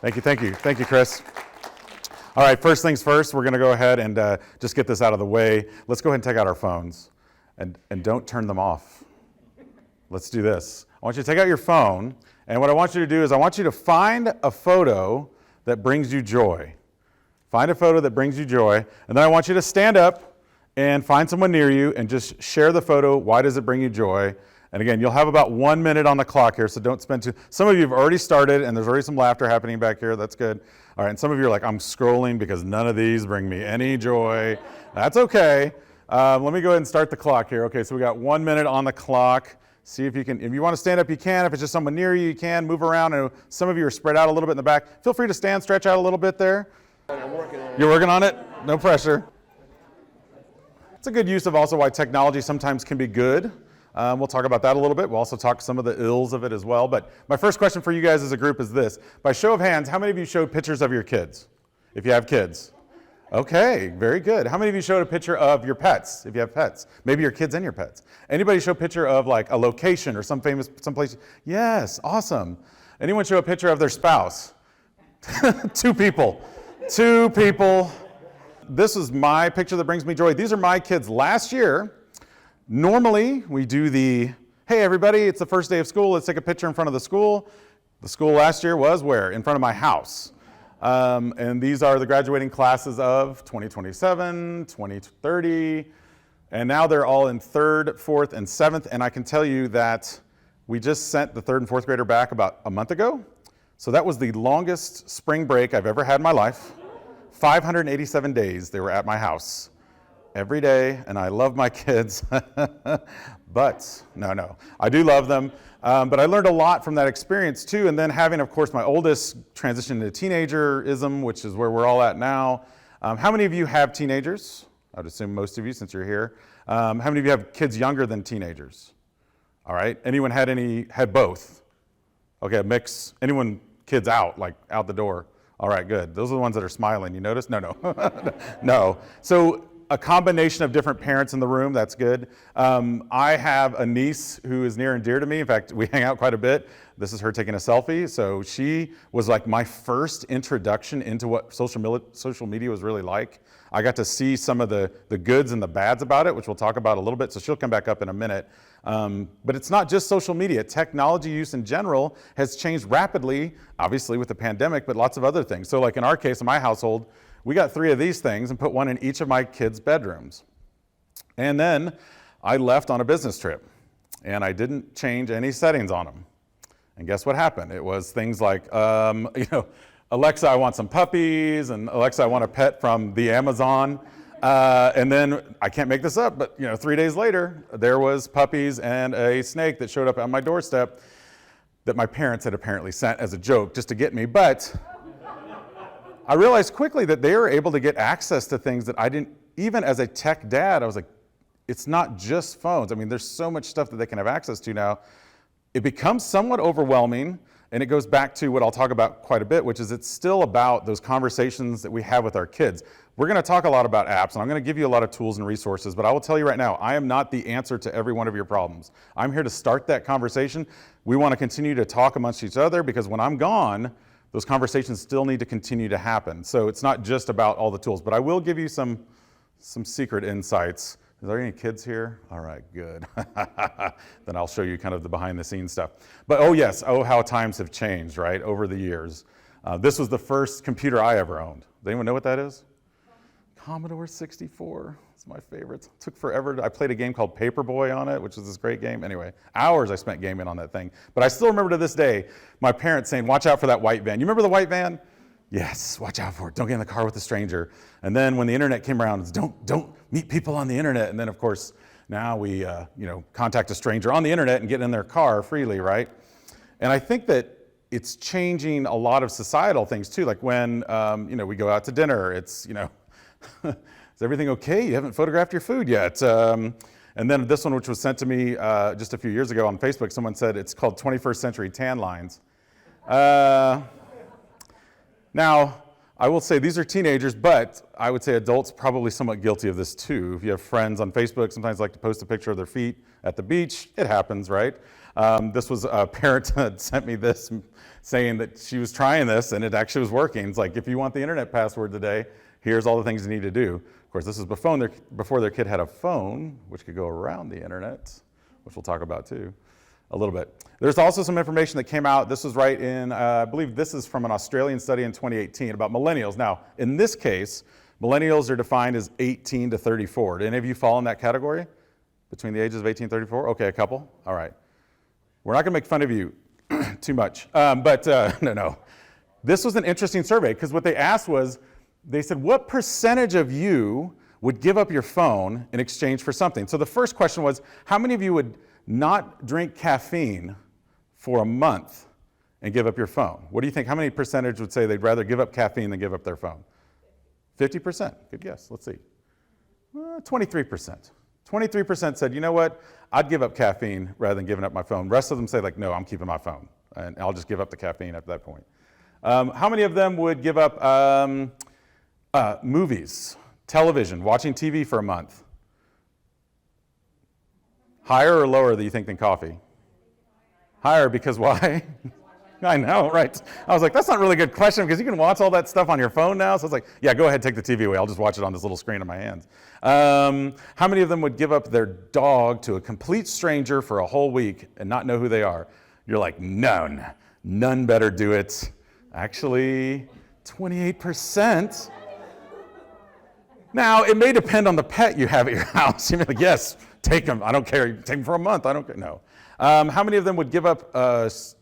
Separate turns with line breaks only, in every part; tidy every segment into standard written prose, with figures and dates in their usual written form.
Thank you, Chris. All right, first things first, we're going to go ahead and just get this out of the way. Let's go ahead and take out our phones and don't turn them off. Let's do this. I want you to take out your phone, and what I want you to do is I want you to find a photo that brings you joy. Find a photo that brings you joy, and then I want you to stand up and find someone near you and just share the photo. Why does it bring you joy? And again, you'll have about 1 minute on the clock here, so don't spend some of you have already started, and there's already some laughter happening back here. That's good. All right, and some of you are like, I'm scrolling because none of these bring me any joy. That's okay. Let me go ahead and start the clock here. Okay, so we got 1 minute on the clock. See if you can, if you want to stand up, you can. If it's just someone near you, you can. Move around. I know some of you are spread out a little bit in the back. Feel free to stand, stretch out a little bit there.
I'm working on it.
You're working on it? No pressure. It's a good use of also why technology sometimes can be good. We'll talk about that a little bit. We'll also talk some of the ills of it as well. But my first question for you guys as a group is this. By show of hands, how many of you showed pictures of your kids? If you have kids. Okay, very good. How many of you showed a picture of your pets, if you have pets? Maybe your kids and your pets. Anybody show a picture of like a location or some place? Yes, awesome. Anyone show a picture of their spouse? Two people. This is my picture that brings me joy. These are my kids last year. Normally, we do the, hey everybody, it's the first day of school, let's take a picture in front of the school. The school last year was where? In front of my house. And these are the graduating classes of 2027, 2030, and now they're all in 3rd, 4th, and 7th, and I can tell you that we just sent the 3rd and 4th grader back about a month ago. So that was the longest spring break I've ever had in my life. 587 days they were at my house. Every day, and I love my kids, but no, I do love them, but I learned a lot from that experience too, and then having, of course, my oldest transition into teenagerism, which is where we're all at now. How many of you have teenagers? I would assume most of you, since you're here. How many of you have kids younger than teenagers? All right, anyone had both? Okay, a mix, anyone kids out, like out the door? All right, good, those are the ones that are smiling, you notice? No. No, so, a combination of different parents in the room, that's good. I have a niece who is near and dear to me. In fact, we hang out quite a bit. This is her taking a selfie. So she was like my first introduction into what social media was really like. I got to see some of the goods and the bads about it, which we'll talk about a little bit. So she'll come back up in a minute. But it's not just social media. Technology use in general has changed rapidly, obviously with the pandemic, but lots of other things. So like in our case, in my household, we got 3 of these things and put one in each of my kids' bedrooms. And then I left on a business trip and I didn't change any settings on them. And guess what happened? It was things like, Alexa, I want some puppies, and Alexa, I want a pet from the Amazon. And then, I can't make this up, but 3 days later, there was puppies and a snake that showed up on my doorstep that my parents had apparently sent as a joke just to get me. But I realized quickly that they were able to get access to things that I didn't, even as a tech dad, I was like, it's not just phones. I mean, there's so much stuff that they can have access to now. It becomes somewhat overwhelming, and it goes back to what I'll talk about quite a bit, which is it's still about those conversations that we have with our kids. We're gonna talk a lot about apps, and I'm gonna give you a lot of tools and resources, but I will tell you right now, I am not the answer to every one of your problems. I'm here to start that conversation. We wanna continue to talk amongst each other, because when I'm gone, those conversations still need to continue to happen. So it's not just about all the tools, but I will give you some secret insights. Is there any kids here? All right, good. Then I'll show you kind of the behind the scenes stuff. But how times have changed, right, over the years. This was the first computer I ever owned. Does anyone know what that is? Commodore 64. It's my favorite. It took forever. I played a game called Paperboy on it, which was this great game. Anyway, hours I spent gaming on that thing. But I still remember to this day, my parents saying, watch out for that white van. You remember the white van? Yes, watch out for it. Don't get in the car with a stranger. And then when the internet came around, it's don't meet people on the internet. And then of course, now we contact a stranger on the internet and get in their car freely, right? And I think that it's changing a lot of societal things too. Like when we go out to dinner, it's is everything okay? You haven't photographed your food yet. And then this one, which was sent to me just a few years ago on Facebook, someone said it's called 21st Century Tan Lines. Now, I will say these are teenagers, but I would say adults probably somewhat guilty of this too. If you have friends on Facebook, sometimes like to post a picture of their feet at the beach. It happens, right? This was a parent that sent me this saying that she was trying this and it actually was working. It's like, if you want the internet password today, here's all the things you need to do. Of course, this is before their kid had a phone, which could go around the internet, which we'll talk about too a little bit. There's also some information that came out. This was right in, I believe this is from an Australian study in 2018 about millennials. Now, in this case, millennials are defined as 18 to 34. Do any of you fall in that category? Between the ages of 18 and 34? Okay, a couple? All right. We're not going to make fun of you too much, no. This was an interesting survey because what they asked was, they said, what percentage of you would give up your phone in exchange for something? So the first question was, how many of you would not drink caffeine for a month and give up your phone? What do you think? How many percentage would say they'd rather give up caffeine than give up their phone? 50%. Good guess. Let's see. 23%. 23% said, you know what? I'd give up caffeine rather than giving up my phone. Rest of them say, like, no, I'm keeping my phone, and I'll just give up the caffeine at that point. How many of them would give up movies, television, watching TV for a month? Higher or lower do you think than coffee? Higher, because why? I know, right? I was like, that's not a really good question because you can watch all that stuff on your phone now. So it's like, yeah, go ahead, take the TV away. I'll just watch it on this little screen in my hands. How many of them would give up their dog to a complete stranger for a whole week and not know who they are? You're like, none better do it. Actually, 28%. Now, it may depend on the pet you have at your house. You may be like, yes, take them. I don't care. Take them for a month. I don't care. No. How many of them would give up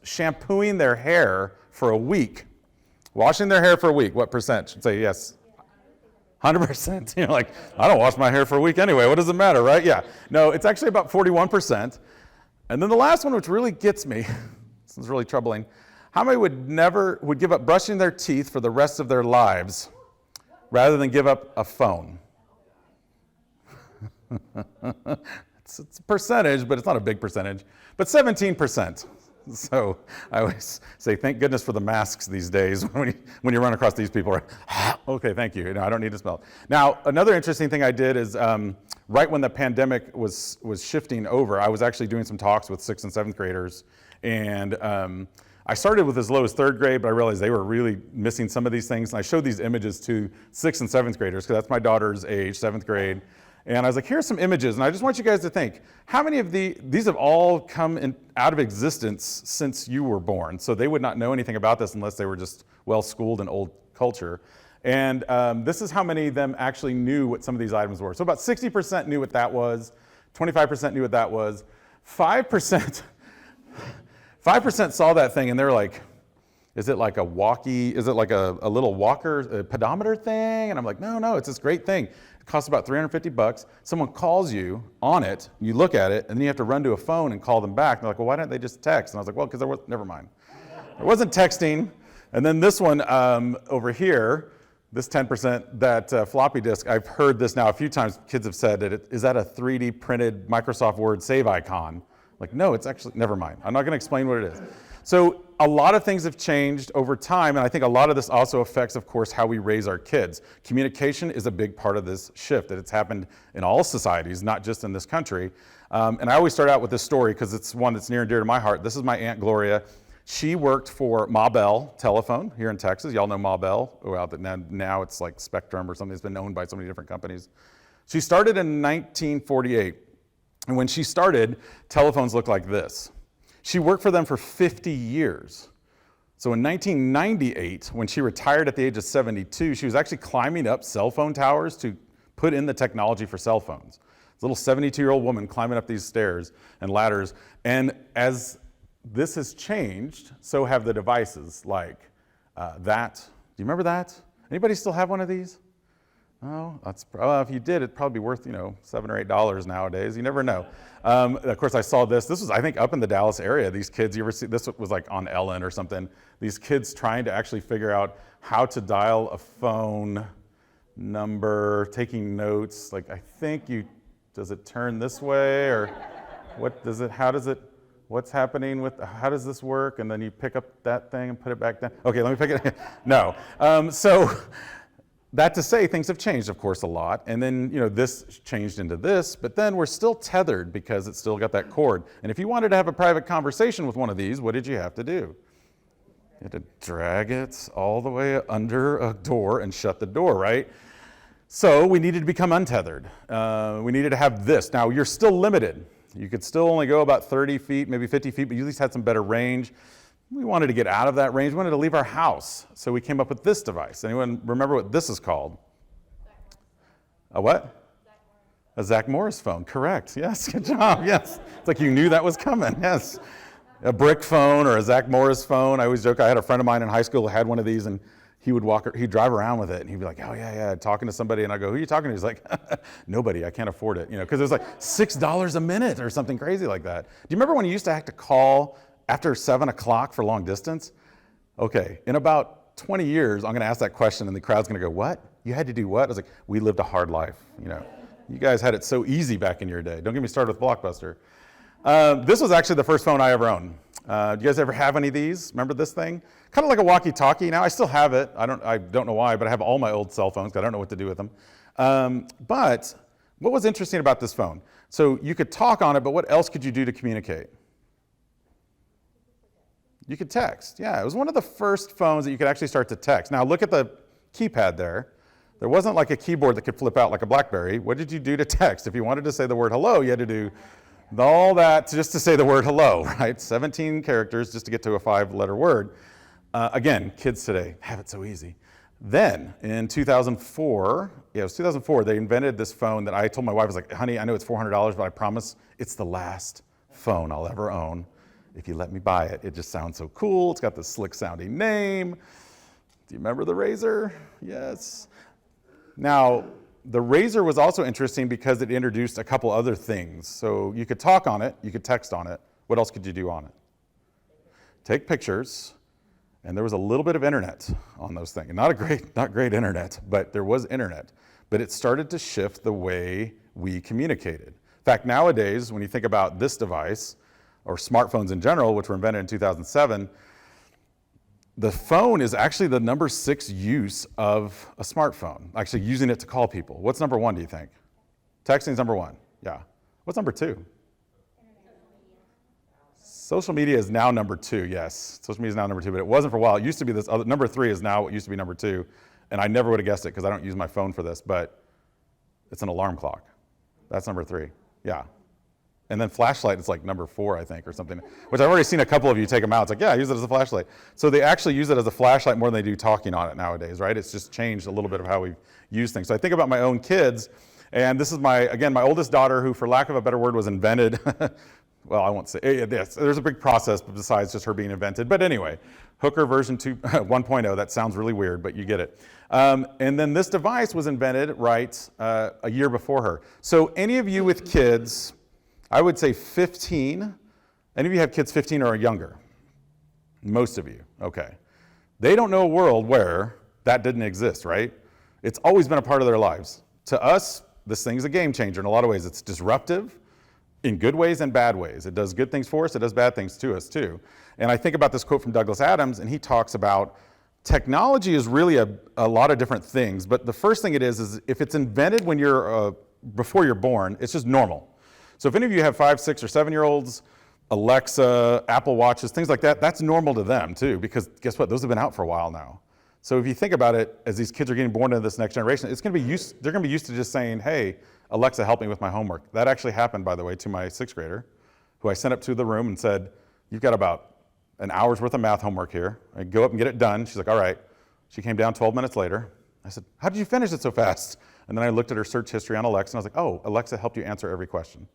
shampooing their hair for a week? Washing their hair for a week, what percent? Should say yes. 100%. You're like, I don't wash my hair for a week anyway. What does it matter, right? Yeah. No, it's actually about 41%. And then the last one, which really gets me, this is really troubling. How many would give up brushing their teeth for the rest of their lives rather than give up a phone? It's a percentage, but it's not a big percentage. But 17%. So I always say, thank goodness for the masks these days. When you run across these people, okay, thank you. I don't need to smell. Now, another interesting thing I did is right when the pandemic was shifting over, I was actually doing some talks with 6th and 7th graders. And I started with as low as 3rd grade, but I realized they were really missing some of these things. And I showed these images to 6th and 7th graders, because that's my daughter's age, 7th grade. And I was like, here's some images, and I just want you guys to think, how many of these have all come out of existence since you were born? So they would not know anything about this unless they were just well-schooled in old culture. And this is how many of them actually knew what some of these items were. So about 60% knew what that was, 25% knew what that was, 5% saw that thing and they're like, is it like a walkie, is it like a little walker, a pedometer thing? And I'm like, no, it's this great thing. It costs about $350. Someone calls you on it, you look at it, and then you have to run to a phone and call them back. And they're like, well, why don't they just text? And I was like, well, because never mind. There wasn't texting. And then this one over here, this 10%, that floppy disk, I've heard this now a few times. Kids have said that is that a 3D printed Microsoft Word save icon? Like, no, it's actually, never mind. I'm not going to explain what it is. So a lot of things have changed over time, and I think a lot of this also affects, of course, how we raise our kids. Communication is a big part of this shift, that it's happened in all societies, not just in this country. And I always start out with this story because it's one that's near and dear to my heart. This is my Aunt Gloria. She worked for Ma Bell Telephone here in Texas. Y'all know Ma Bell. Well, now it's like Spectrum or something. It's been owned by so many different companies. She started in 1948. And when she started, telephones looked like this. She worked for them for 50 years. So in 1998, when she retired at the age of 72, she was actually climbing up cell phone towers to put in the technology for cell phones. This little 72-year-old woman climbing up these stairs and ladders. And as this has changed, so have the devices like that. Do you remember that? Anybody still have one of these? Oh, if you did, it'd probably be worth, $7 or $8 nowadays. You never know. Of course, I saw this. This was, I think, up in the Dallas area. These kids, you ever see, this was like on Ellen or something. These kids trying to actually figure out how to dial a phone number, taking notes. Like, I think does it turn this way or what's happening with, how does this work? And then you pick up that thing and put it back down. Okay, let me pick it. No. So that to say things have changed, of course, a lot. And then, this changed into this, but then we're still tethered because it's still got that cord. And if you wanted to have a private conversation with one of these, what did you have to do? You had to drag it all the way under a door and shut the door, right? So we needed to become untethered. We needed to have this. Now, you're still limited. You could still only go about 30 feet, maybe 50 feet, but you at least had some better range. We wanted to get out of that range. We wanted to leave our house. So we came up with this device. Anyone remember what this is called? A what? A Zach Morris phone. Correct. Yes, good job. Yes. It's like you knew that was coming. Yes. A brick phone or a Zach Morris phone. I always joke, I had a friend of mine in high school who had one of these, and he'd drive around with it, and he'd be like, oh, yeah, talking to somebody, and I go, who are you talking to? He's like, nobody, I can't afford it, because it was like $6 a minute or something crazy like that. Do you remember when you used to have to call after 7 o'clock for long distance? Okay, in about 20 years, I'm gonna ask that question, and the crowd's gonna go, what? You had to do what? I was like, we lived a hard life, You guys had it so easy back in your day. Don't get me started with Blockbuster. This was actually the first phone I ever owned. Do you guys ever have any of these? Remember this thing? Kind of like a walkie-talkie. Now I still have it. I don't know why, but I have all my old cell phones because I don't know what to do with them. But what was interesting about this phone? So you could talk on it, but what else could you do to communicate? You could text. Yeah, it was one of the first phones that you could actually start to text. Now look at the keypad there. There wasn't like a keyboard that could flip out like a BlackBerry. What did you do to text? If you wanted to say the word hello, you had to do all that just to say the word hello, right? 17 characters just to get to a 5-letter word. Again, kids today have it so easy. Then in 2004, it was 2004, they invented this phone that I told my wife, I was like, honey, I know it's $400, but I promise it's the last phone I'll ever own. If you let me buy it, it just sounds so cool. It's got this slick sounding name. Do you remember the Razr? Yes. Now, the Razr was also interesting because it introduced a couple other things. So you could talk on it, you could text on it. What else could you do on it? Take pictures, and there was a little bit of internet on those things. Not great internet, but there was internet. But it started to shift the way we communicated. In fact, nowadays, when you think about this device, or smartphones in general, which were invented in 2007, the phone is actually the number 6 use of a smartphone, actually using it to call people. What's number 1, do you think? Texting is number 1, yeah. What's number 2? Social media is now number 2, yes. Social media is now number 2, but it wasn't for a while. It used to be this other, number 3 is now what used to be number 2, and I never would have guessed it because I don't use my phone for this, but it's an alarm clock. That's number 3, yeah. And then flashlight is like number 4, I think, or something, which I've already seen a couple of you take them out. It's like, yeah, I use it as a flashlight. So they actually use it as a flashlight more than they do talking on it nowadays, right? It's just changed a little bit of how we use things. So I think about my own kids, and this is my oldest daughter who, for lack of a better word, was invented. Well, I won't say, yes, there's a big process besides just her being invented. But anyway, Hooker version 1.0, that sounds really weird, but you get it. And then this device was invented, right, a year before her. So any of you with kids, I would say 15. Any of you have kids 15 or younger? Most of you, okay. They don't know a world where that didn't exist, right? It's always been a part of their lives. To us, this thing's a game changer in a lot of ways. It's disruptive in good ways and bad ways. It does good things for us, it does bad things to us too. And I think about this quote from Douglas Adams, and he talks about technology is really a lot of different things, but the first thing it is if it's invented when you're, before you're born, it's just normal. So if any of you have 5, 6, or 7-year-olds, Alexa, Apple Watches, things like that, that's normal to them too, because guess what? Those have been out for a while now. So if you think about it, as these kids are getting born into this next generation, they're going to be used to just saying, hey, Alexa, help me with my homework. That actually happened, by the way, to my 6th grader, who I sent up to the room and said, you've got about an hour's worth of math homework here. I go up and get it done. She's like, all right. She came down 12 minutes later. I said, how did you finish it so fast? And then I looked at her search history on Alexa, and I was like, oh, Alexa helped you answer every question.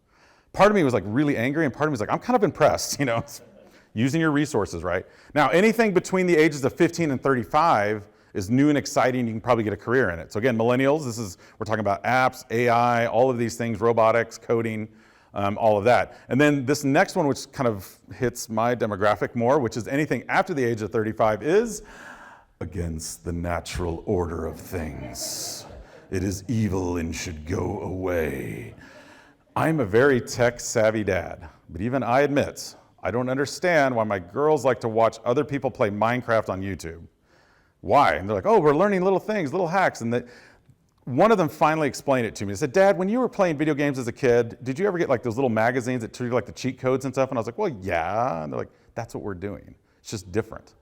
Part of me was like really angry, and part of me was like, I'm kind of impressed, using your resources, right? Now, anything between the ages of 15 and 35 is new and exciting. You can probably get a career in it. So again, millennials, we're talking about apps, AI, all of these things, robotics, coding, all of that. And then this next one, which kind of hits my demographic more, which is anything after the age of 35 is against the natural order of things. It is evil and should go away. I'm a very tech-savvy dad, but even I admit, I don't understand why my girls like to watch other people play Minecraft on YouTube. Why? And they're like, oh, we're learning little things, little hacks. And one of them finally explained it to me. He said, Dad, when you were playing video games as a kid, did you ever get like those little magazines that treated like the cheat codes and stuff? And I was like, well, yeah. And they're like, that's what we're doing. It's just different.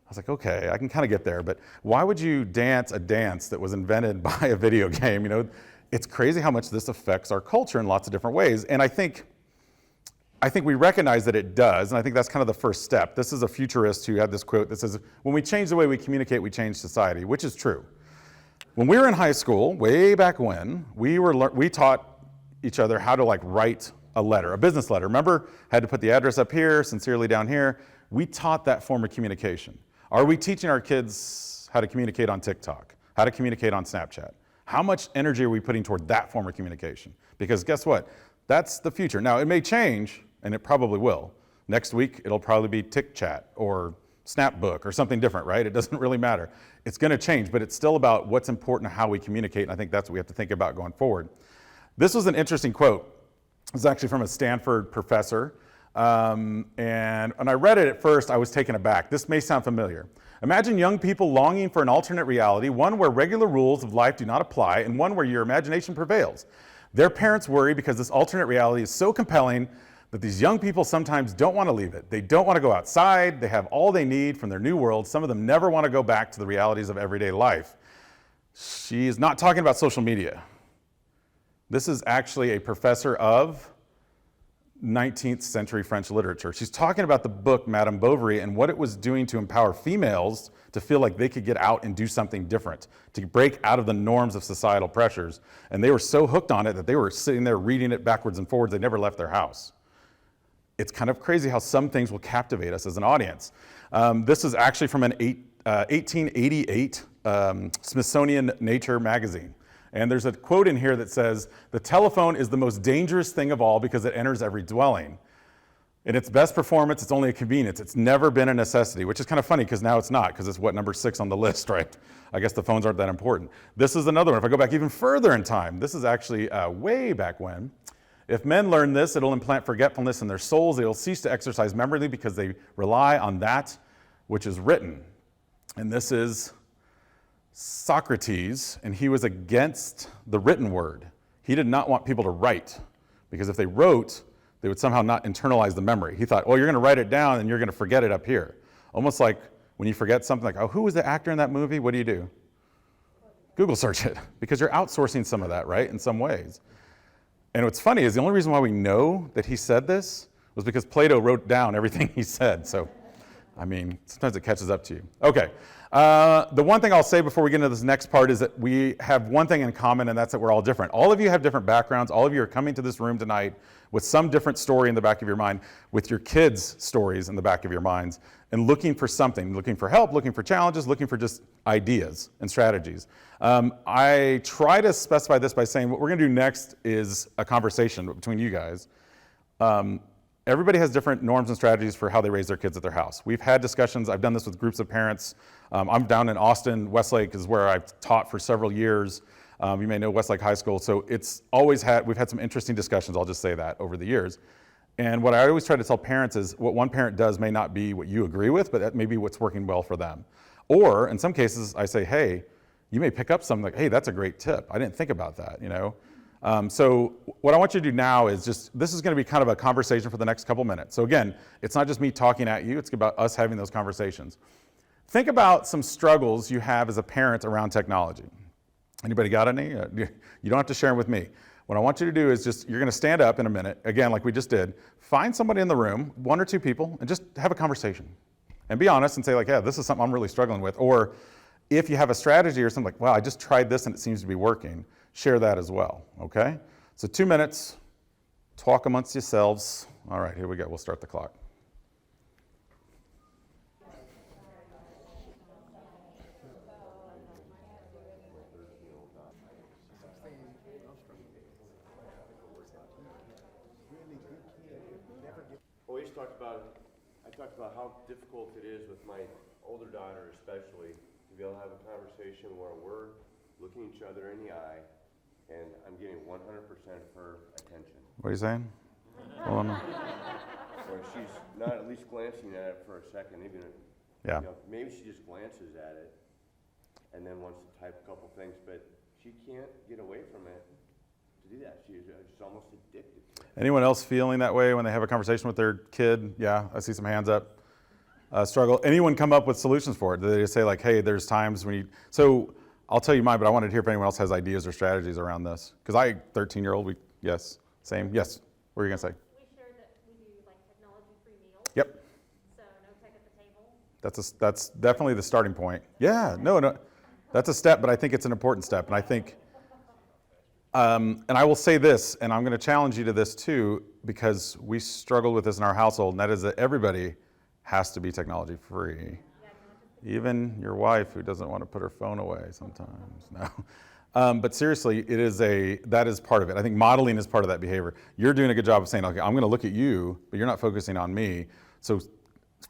I was like, okay, I can kind of get there, but why would you dance a dance that was invented by a video game? You know, it's crazy how much this affects our culture in lots of different ways. And I think we recognize that it does, and I think that's kind of the first step. This is a futurist who had this quote that says, when we change the way we communicate, we change society, which is true. When we were in high school, way back when, we taught each other how to like write a letter, a business letter. Remember, had to put the address up here, sincerely down here. We taught that form of communication. Are we teaching our kids how to communicate on TikTok, how to communicate on Snapchat? How much energy are we putting toward that form of communication? Because guess what? That's the future. Now, it may change, and it probably will. Next week, it'll probably be TikChat or Snapbook or something different, right? It doesn't really matter. It's going to change, but it's still about what's important and how we communicate, and I think that's what we have to think about going forward. This was an interesting quote. It was actually from a Stanford professor, and when I read it at first, I was taken aback. This may sound familiar. Imagine young people longing for an alternate reality, one where regular rules of life do not apply, and one where your imagination prevails. Their parents worry because this alternate reality is so compelling that these young people sometimes don't want to leave it. They don't want to go outside. They have all they need from their new world. Some of them never want to go back to the realities of everyday life. She is not talking about social media. This is actually a professor of 19th century French literature. She's talking about the book Madame Bovary and what it was doing to empower females to feel like they could get out and do something different, to break out of the norms of societal pressures. And they were so hooked on it that they were sitting there reading it backwards and forwards. They never left their house. It's kind of crazy how some things will captivate us as an audience. This is actually from an 1888 Smithsonian Nature magazine. And there's a quote in here that says, the telephone is the most dangerous thing of all because it enters every dwelling. In its best performance, it's only a convenience. It's never been a necessity, which is kind of funny because now it's not, because it's what, number 6 on the list, right? I guess the phones aren't that important. This is another one. If I go back even further in time, this is actually way back when. If men learn this, it'll implant forgetfulness in their souls. They will cease to exercise memory because they rely on that which is written. And this is Socrates, and he was against the written word. He did not want people to write, because if they wrote, they would somehow not internalize the memory. He thought, oh, you're going to write it down and you're going to forget it up here. Almost like when you forget something like, oh, who was the actor in that movie? What do? Google search it, because you're outsourcing some of that, right, in some ways. And what's funny is the only reason why we know that he said this was because Plato wrote down everything he said. So, I mean, sometimes it catches up to you. Okay. The one thing I'll say before we get into this next part is that we have one thing in common, and that's that we're all different. All of you have different backgrounds. All of you are coming to this room tonight with some different story in the back of your mind, with your kids' stories in the back of your minds, and looking for something, looking for help, looking for challenges, looking for just ideas and strategies. I try to specify this by saying what we're going to do next is a conversation between you guys. Everybody has different norms and strategies for how they raise their kids at their house. We've had discussions. I've done this with groups of parents. I'm down in Austin. Westlake is where I've taught for several years. You may know Westlake High School. So we've had some interesting discussions, I'll just say that, over the years. And what I always try to tell parents is what one parent does may not be what you agree with, but that may be what's working well for them. Or in some cases, I say, hey, you may pick up something like, hey, that's a great tip. I didn't think about that, you know? So what I want you to do now is this is going to be kind of a conversation for the next couple minutes. So again, it's not just me talking at you, it's about us having those conversations. Think about some struggles you have as a parent around technology. Anybody got any? You don't have to share them with me. What I want you to do is you're going to stand up in a minute, again, like we just did, find somebody in the room, 1 or 2 people, and just have a conversation. And be honest and say like, yeah, this is something I'm really struggling with. Or if you have a strategy or something like, wow, I just tried this and it seems to be working, share that as well, okay? So 2 minutes, talk amongst yourselves. All right, here we go. We'll start the clock.
I talked about how difficult it is with my older daughter especially to be able to have a conversation where we're looking each other in the eye and I'm getting 100% of her attention.
What are you saying?
Where she's not at least glancing at it for a second, even
Yeah.
You know, maybe she just glances at it and then wants to type a couple things, but she can't get away from it to do that. She's almost addicted to it.
Anyone else feeling that way when they have a conversation with their kid? Yeah, I see some hands up. Struggle. Anyone come up with solutions for it? Do they just say like, hey, there's times when you, so I'll tell you mine, but I wanted to hear if anyone else has ideas or strategies around this. Because 13-year-old, yes, same, yes. What were you gonna say?
We share that we do like technology-free meals.
Yep.
So no tech at the table.
That's definitely the starting point. Yeah, no, that's a step, but I think it's an important step. And I think, and I will say this, and I'm going to challenge you to this too, because we struggled with this in our household, and that is that everybody has to be technology free. Even your wife who doesn't want to put her phone away sometimes. No. But seriously, that is part of it. I think modeling is part of that behavior. You're doing a good job of saying, okay, I'm going to look at you, but you're not focusing on me. So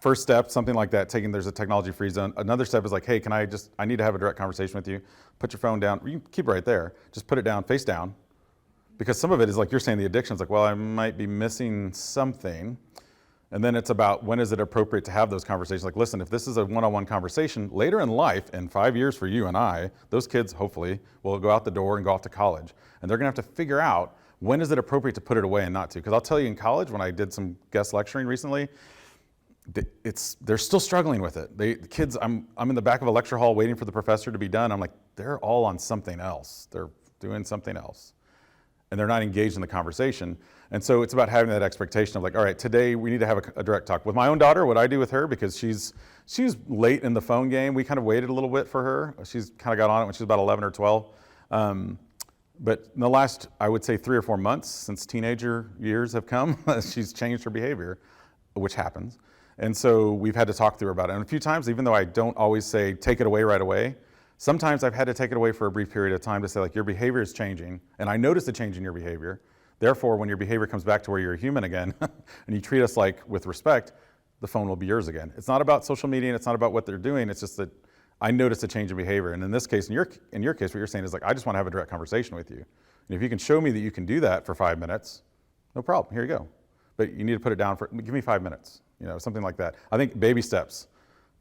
first step, something like that, there's a technology-free zone. Another step is like, hey, I need to have a direct conversation with you. Put your phone down. You can keep it right there. Just put it down, face down. Because some of it is like you're saying the addiction is like, well, I might be missing something. And then it's about when is it appropriate to have those conversations. Like, listen, if this is a one-on-one conversation, later in life, in 5 years for you and I, those kids hopefully will go out the door and go off to college. And they're gonna have to figure out when is it appropriate to put it away and not to. Because I'll tell you in college, when I did some guest lecturing recently, they're still struggling with it. The kids, I'm in the back of a lecture hall waiting for the professor to be done. I'm like, they're all on something else. They're doing something else. And they're not engaged in the conversation. And so it's about having that expectation of like, all right, today we need to have a direct talk. With my own daughter, what I do with her, because she's late in the phone game, we kind of waited a little bit for her. She's kind of got on it when she was about 11 or 12. But in the last, I would say 3 or 4 months, since teenager years have come, she's changed her behavior, which happens. And so we've had to talk through about it. And a few times, even though I don't always say, take it away right away, sometimes I've had to take it away for a brief period of time to say, like, your behavior is changing, and I notice a change in your behavior. Therefore, when your behavior comes back to where you're a human again, and you treat us like with respect, the phone will be yours again. It's not about social media, and it's not about what they're doing. It's just that I notice a change in behavior. And in this case, in your case, what you're saying is like, I just want to have a direct conversation with you. And if you can show me that you can do that for 5 minutes, no problem. Here you go. But you need to put it down give me 5 minutes. Something like that. I think baby steps,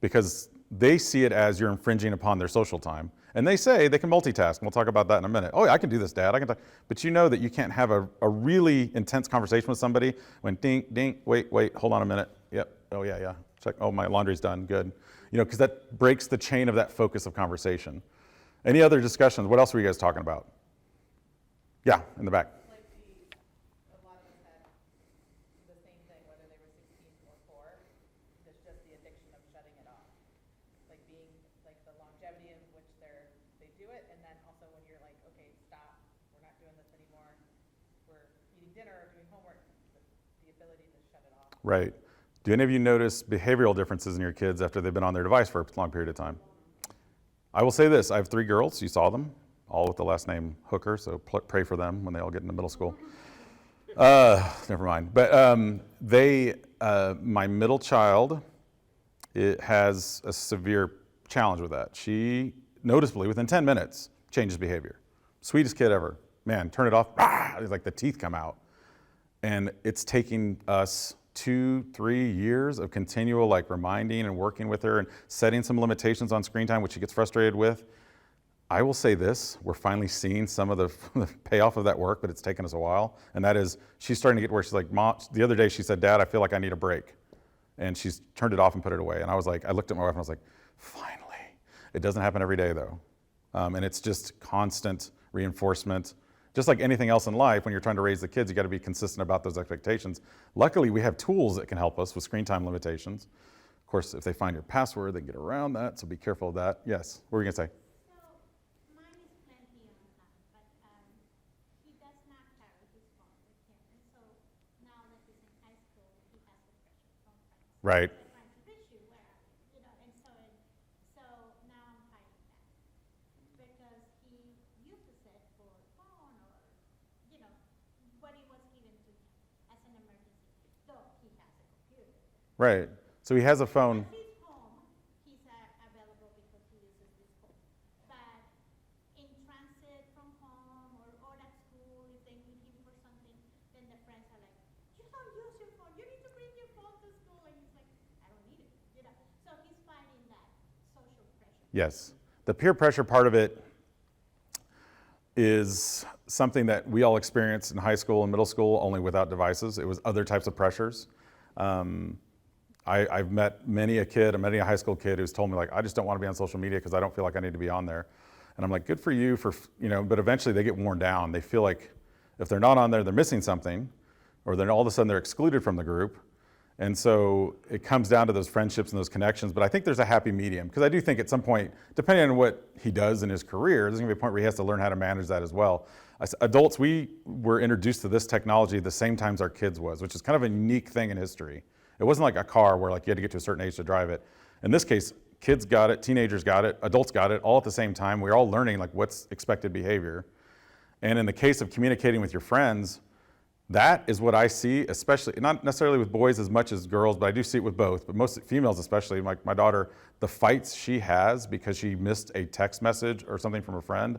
because they see it as you're infringing upon their social time. And they say they can multitask, and we'll talk about that in a minute. Oh, yeah, I can do this, Dad. I can talk. But you know that you can't have a really intense conversation with somebody when ding, ding, wait, hold on a minute. Yep, oh, yeah. Check, oh, my laundry's done, good. Because that breaks the chain of that focus of conversation. Any other discussions? What else were you guys talking about? Yeah, in the back.
A lot of us had the same thing, whether they were 16 or 4. There's just the addiction of shutting it off. Like being, like the longevity in which they do it, and then also when you're like, okay, stop, we're not doing this anymore, we're eating dinner or doing homework, the ability to shut it off.
Right. Do any of you notice behavioral differences in your kids after they've been on their device for a long period of time? I will say this, I have 3 girls, you saw them, all with the last name Hooker, so pray for them when they all get into middle school. Never mind. But my middle child, it has a severe challenge with that. She noticeably, within 10 minutes, changes behavior. Sweetest kid ever. Man, turn it off, it's like the teeth come out. And it's taking us 2-3 years of continual reminding and working with her and setting some limitations on screen time, which she gets frustrated with. I will say this, we're finally seeing some of the payoff of that work, but it's taken us a while. And that is, she's starting to get where she's like, Mom, the other day she said, Dad, I feel like I need a break. And she's turned it off and put it away. And I looked at my wife and I was like, finally. It doesn't happen every day though. And it's just constant reinforcement. Just like anything else in life, when you're trying to raise the kids, you got to be consistent about those expectations. Luckily, we have tools that can help us with screen time limitations. Of course, if they find your password, they can get around that, so be careful of that. Yes, what were you going to say?
So mine is plenty on time, but he does not carry his phone with him. And so now that he's in high school, he has the pressure from friends.
Right.
They're trying to reach you, where are you? And so now I'm fighting that because he uses it for phone or what it was given to him as an emergency. Though he has a computer.
Right. So he has a phone.
At his home, he's available because he uses this phone. But in transit from home or at school, if they need him for something, then the friends are like, you don't use your phone. You need to bring your phone to school. And he's like, I don't need it. So he's fighting
Yes. The peer pressure part of it is something that we all experienced in high school and middle school, only without devices. It was other types of pressures. I've met many a high school kid who's told me, like, I just don't want to be on social media because I don't feel like I need to be on there. And I'm like, good for you but eventually they get worn down. They feel like if they're not on there, they're missing something, or then all of a sudden they're excluded from the group. And so it comes down to those friendships and those connections. But I think there's a happy medium, because I do think at some point, depending on what he does in his career, there's gonna be a point where he has to learn how to manage that as well. As adults, we were introduced to this technology at the same time as our kids was, which is kind of a unique thing in history. It wasn't like a car where like you had to get to a certain age to drive it. In this case, kids got it, teenagers got it, adults got it, all at the same time. We're all learning like what's expected behavior. And in the case of communicating with your friends, that is what I see, especially, not necessarily with boys as much as girls, but I do see it with both, but most females especially. Like my daughter, the fights she has because she missed a text message or something from a friend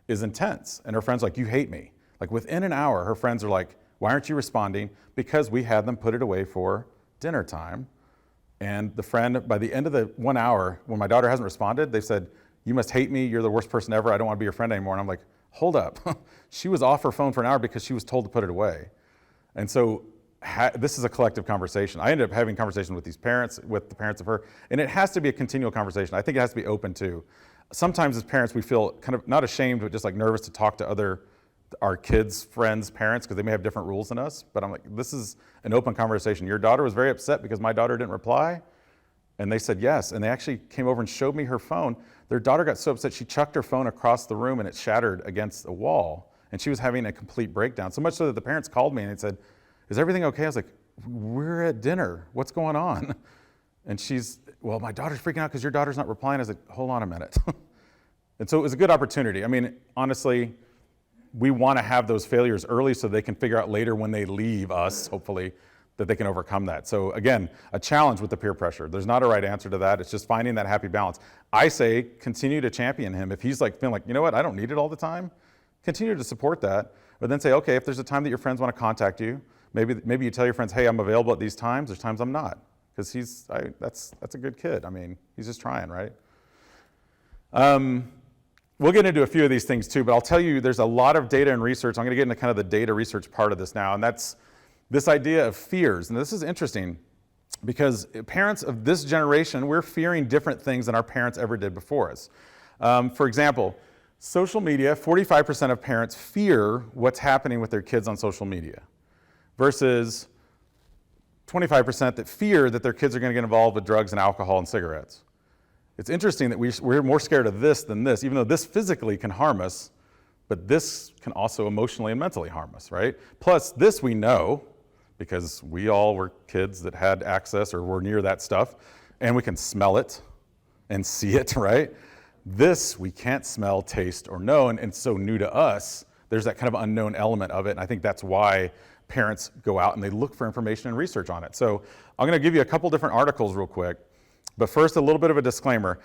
is intense. And her friend's like, you hate me. Like within an hour, her friends are like, why aren't you responding? Because we had them put it away for dinner time. And the friend, by the end of the 1 hour, when my daughter hasn't responded, they've said, you must hate me, you're the worst person ever, I don't want to be your friend anymore. And I'm like, hold up. She was off her phone for an hour because she was told to put it away. And so this is a collective conversation. I ended up having conversations with these parents, with the parents of her, and it has to be a continual conversation. I think it has to be open too. Sometimes as parents, we feel kind of not ashamed, but just like nervous to talk to our kids' friends' parents, because they may have different rules than us. But I'm like, this is an open conversation. Your daughter was very upset because my daughter didn't reply. And they said yes. And they actually came over and showed me her phone. Their daughter got so upset, she chucked her phone across the room and it shattered against a wall. And she was having a complete breakdown. So much so that the parents called me and they said, is everything okay? I was like, we're at dinner. What's going on? And she's, well, my daughter's freaking out because your daughter's not replying. I was like, hold on a minute. And so it was a good opportunity. I mean, honestly, we want to have those failures early so they can figure out later when they leave us, hopefully, that they can overcome that. So again, a challenge with the peer pressure. There's not a right answer to that. It's just finding that happy balance. I say continue to champion him. If he's like feeling like, you know what, I don't need it all the time, continue to support that. But then say, okay, if there's a time that your friends want to contact you, maybe you tell your friends, hey, I'm available at these times. There's times I'm not, because that's a good kid. I mean, he's just trying, right? We'll get into a few of these things too, but I'll tell you, there's a lot of data and research. I'm going to get into kind of the data research part of this now, and that's this idea of fears. And this is interesting because parents of this generation, we're fearing different things than our parents ever did before us. For example, social media, 45% of parents fear what's happening with their kids on social media versus 25% that fear that their kids are going to get involved with drugs and alcohol and cigarettes. It's interesting that we're more scared of this than this, even though this physically can harm us, but this can also emotionally and mentally harm us, right? Plus, this we know, because we all were kids that had access or were near that stuff, and we can smell it and see it, right? This we can't smell, taste, or know, and it's so new to us, there's that kind of unknown element of it, and I think that's why parents go out and they look for information and research on it. So I'm gonna give you a couple different articles real quick. But first, a little bit of a disclaimer,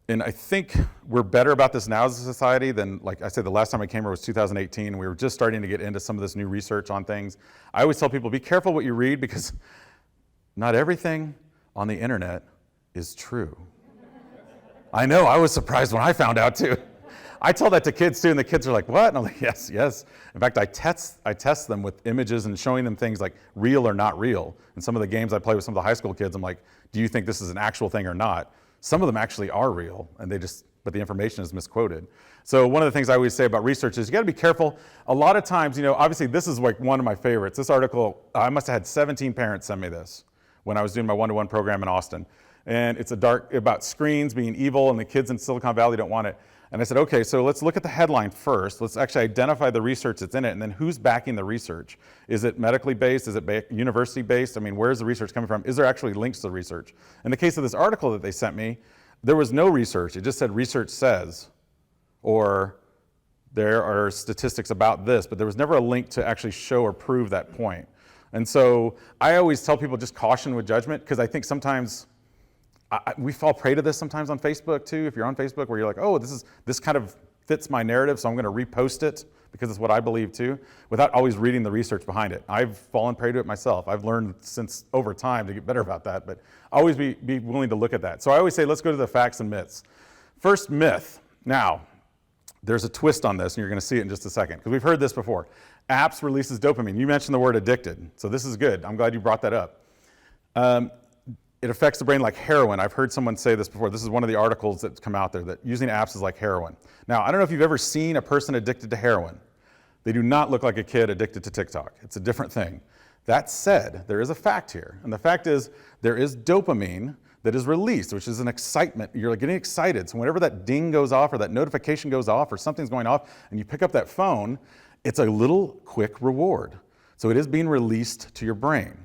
and I think we're better about this now as a society than, like I said, the last time I came here was 2018, and we were just starting to get into some of this new research on things. I always tell people, be careful what you read, because not everything on the internet is true. I know, I was surprised when I found out too. I tell that to kids too, and the kids are like, what? And I'm like, yes, yes. In fact, I test them with images and showing them things like real or not real. And some of the games I play with some of the high school kids, I'm like, do you think this is an actual thing or not? Some of them actually are real, and but the information is misquoted. So one of the things I always say about research is you gotta be careful. A lot of times, obviously this is like one of my favorites. This article, I must have had 17 parents send me this when I was doing my one-to-one program in Austin. And it's about screens being evil, and the kids in Silicon Valley don't want it. And I said, okay, so let's look at the headline first. Let's actually identify the research that's in it, and then who's backing the research. Is it medically based? Is it university based? I mean, where's the research coming from? Is there actually links to the research? In the case of this article that they sent me, there was no research. It just said research says, or there are statistics about this, but there was never a link to actually show or prove that point. And so I always tell people just caution with judgment, because I think sometimes we fall prey to this sometimes on Facebook too. If you're on Facebook where you're like, oh, this kind of fits my narrative, so I'm going to repost it because it's what I believe too, without always reading the research behind it. I've fallen prey to it myself. I've learned since over time to get better about that, but always be willing to look at that. So I always say, let's go to the facts and myths. First myth. Now, there's a twist on this, and you're going to see it in just a second, because we've heard this before. Apps releases dopamine. You mentioned the word addicted, so this is good. I'm glad you brought that up. It affects the brain like heroin. I've heard someone say this before. This is one of the articles that's come out there, that using apps is like heroin. Now, I don't know if you've ever seen a person addicted to heroin. They do not look like a kid addicted to TikTok. It's a different thing. That said, there is a fact here, and the fact is there is dopamine that is released, which is an excitement. You're getting excited. So whenever that ding goes off or that notification goes off or something's going off and you pick up that phone, it's a little quick reward. So it is being released to your brain.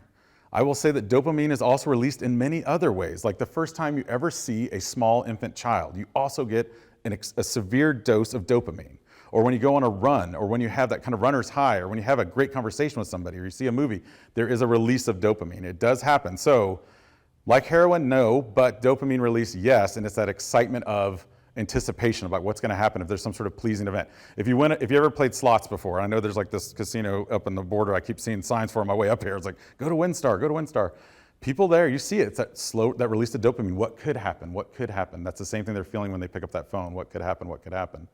I will say that dopamine is also released in many other ways. Like the first time you ever see a small infant child, you also get a severe dose of dopamine. Or when you go on a run, or when you have that kind of runner's high, or when you have a great conversation with somebody, or you see a movie, there is a release of dopamine. It does happen. So, like heroin, no, but dopamine release, yes, and it's that excitement of anticipation about what's going to happen if there's some sort of pleasing event. If you ever played slots before, I know there's like this casino up in the border, I keep seeing signs for on my way up here. It's like, go to WinStar, go to WinStar. People there, you see it, it's that release of dopamine. What could happen? What could happen? That's the same thing they're feeling when they pick up that phone. What could happen? What could happen?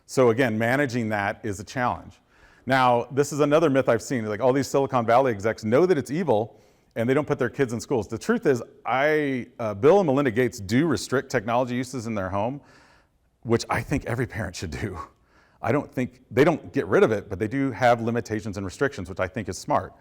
So again, managing that is a challenge. Now, this is another myth I've seen. Like all these Silicon Valley execs know that it's evil, and they don't put their kids in schools. The truth is, Bill and Melinda Gates do restrict technology uses in their home, which I think every parent should do. They don't get rid of it, but they do have limitations and restrictions, which I think is smart.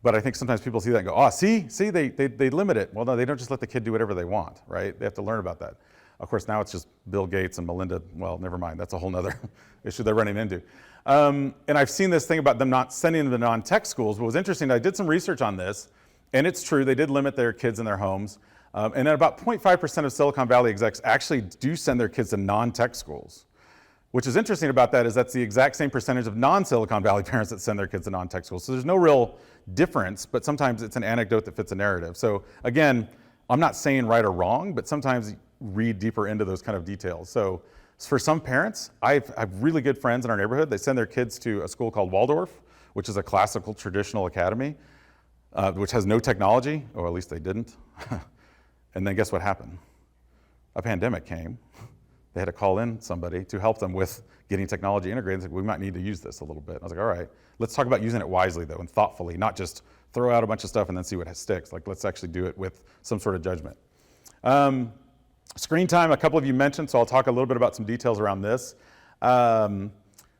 But I think sometimes people see that and go, oh, see, they limit it. Well, no, they don't just let the kid do whatever they want, right? They have to learn about that. Of course, now it's just Bill Gates and Melinda. Well, never mind. That's a whole nother issue they're running into. And I've seen this thing about them not sending them to non-tech schools. What was interesting, I did some research on this, and it's true. They did limit their kids in their homes. And then about 0.5% of Silicon Valley execs actually do send their kids to non-tech schools. Which is interesting about that is that's the exact same percentage of non-Silicon Valley parents that send their kids to non-tech schools. So there's no real difference, but sometimes it's an anecdote that fits a narrative. So again, I'm not saying right or wrong, but sometimes read deeper into those kind of details. So for some parents, I have really good friends in our neighborhood. They send their kids to a school called Waldorf, which is a classical traditional academy, which has no technology, or at least they didn't. And then guess what happened? A pandemic came. They had to call in somebody to help them with getting technology integrated. Like, we might need to use this a little bit. I was like, all right, let's talk about using it wisely though, and thoughtfully, not just throw out a bunch of stuff and then see what sticks. Like, let's actually do it with some sort of judgment. Screen time, a couple of you mentioned, so I'll talk a little bit about some details around this.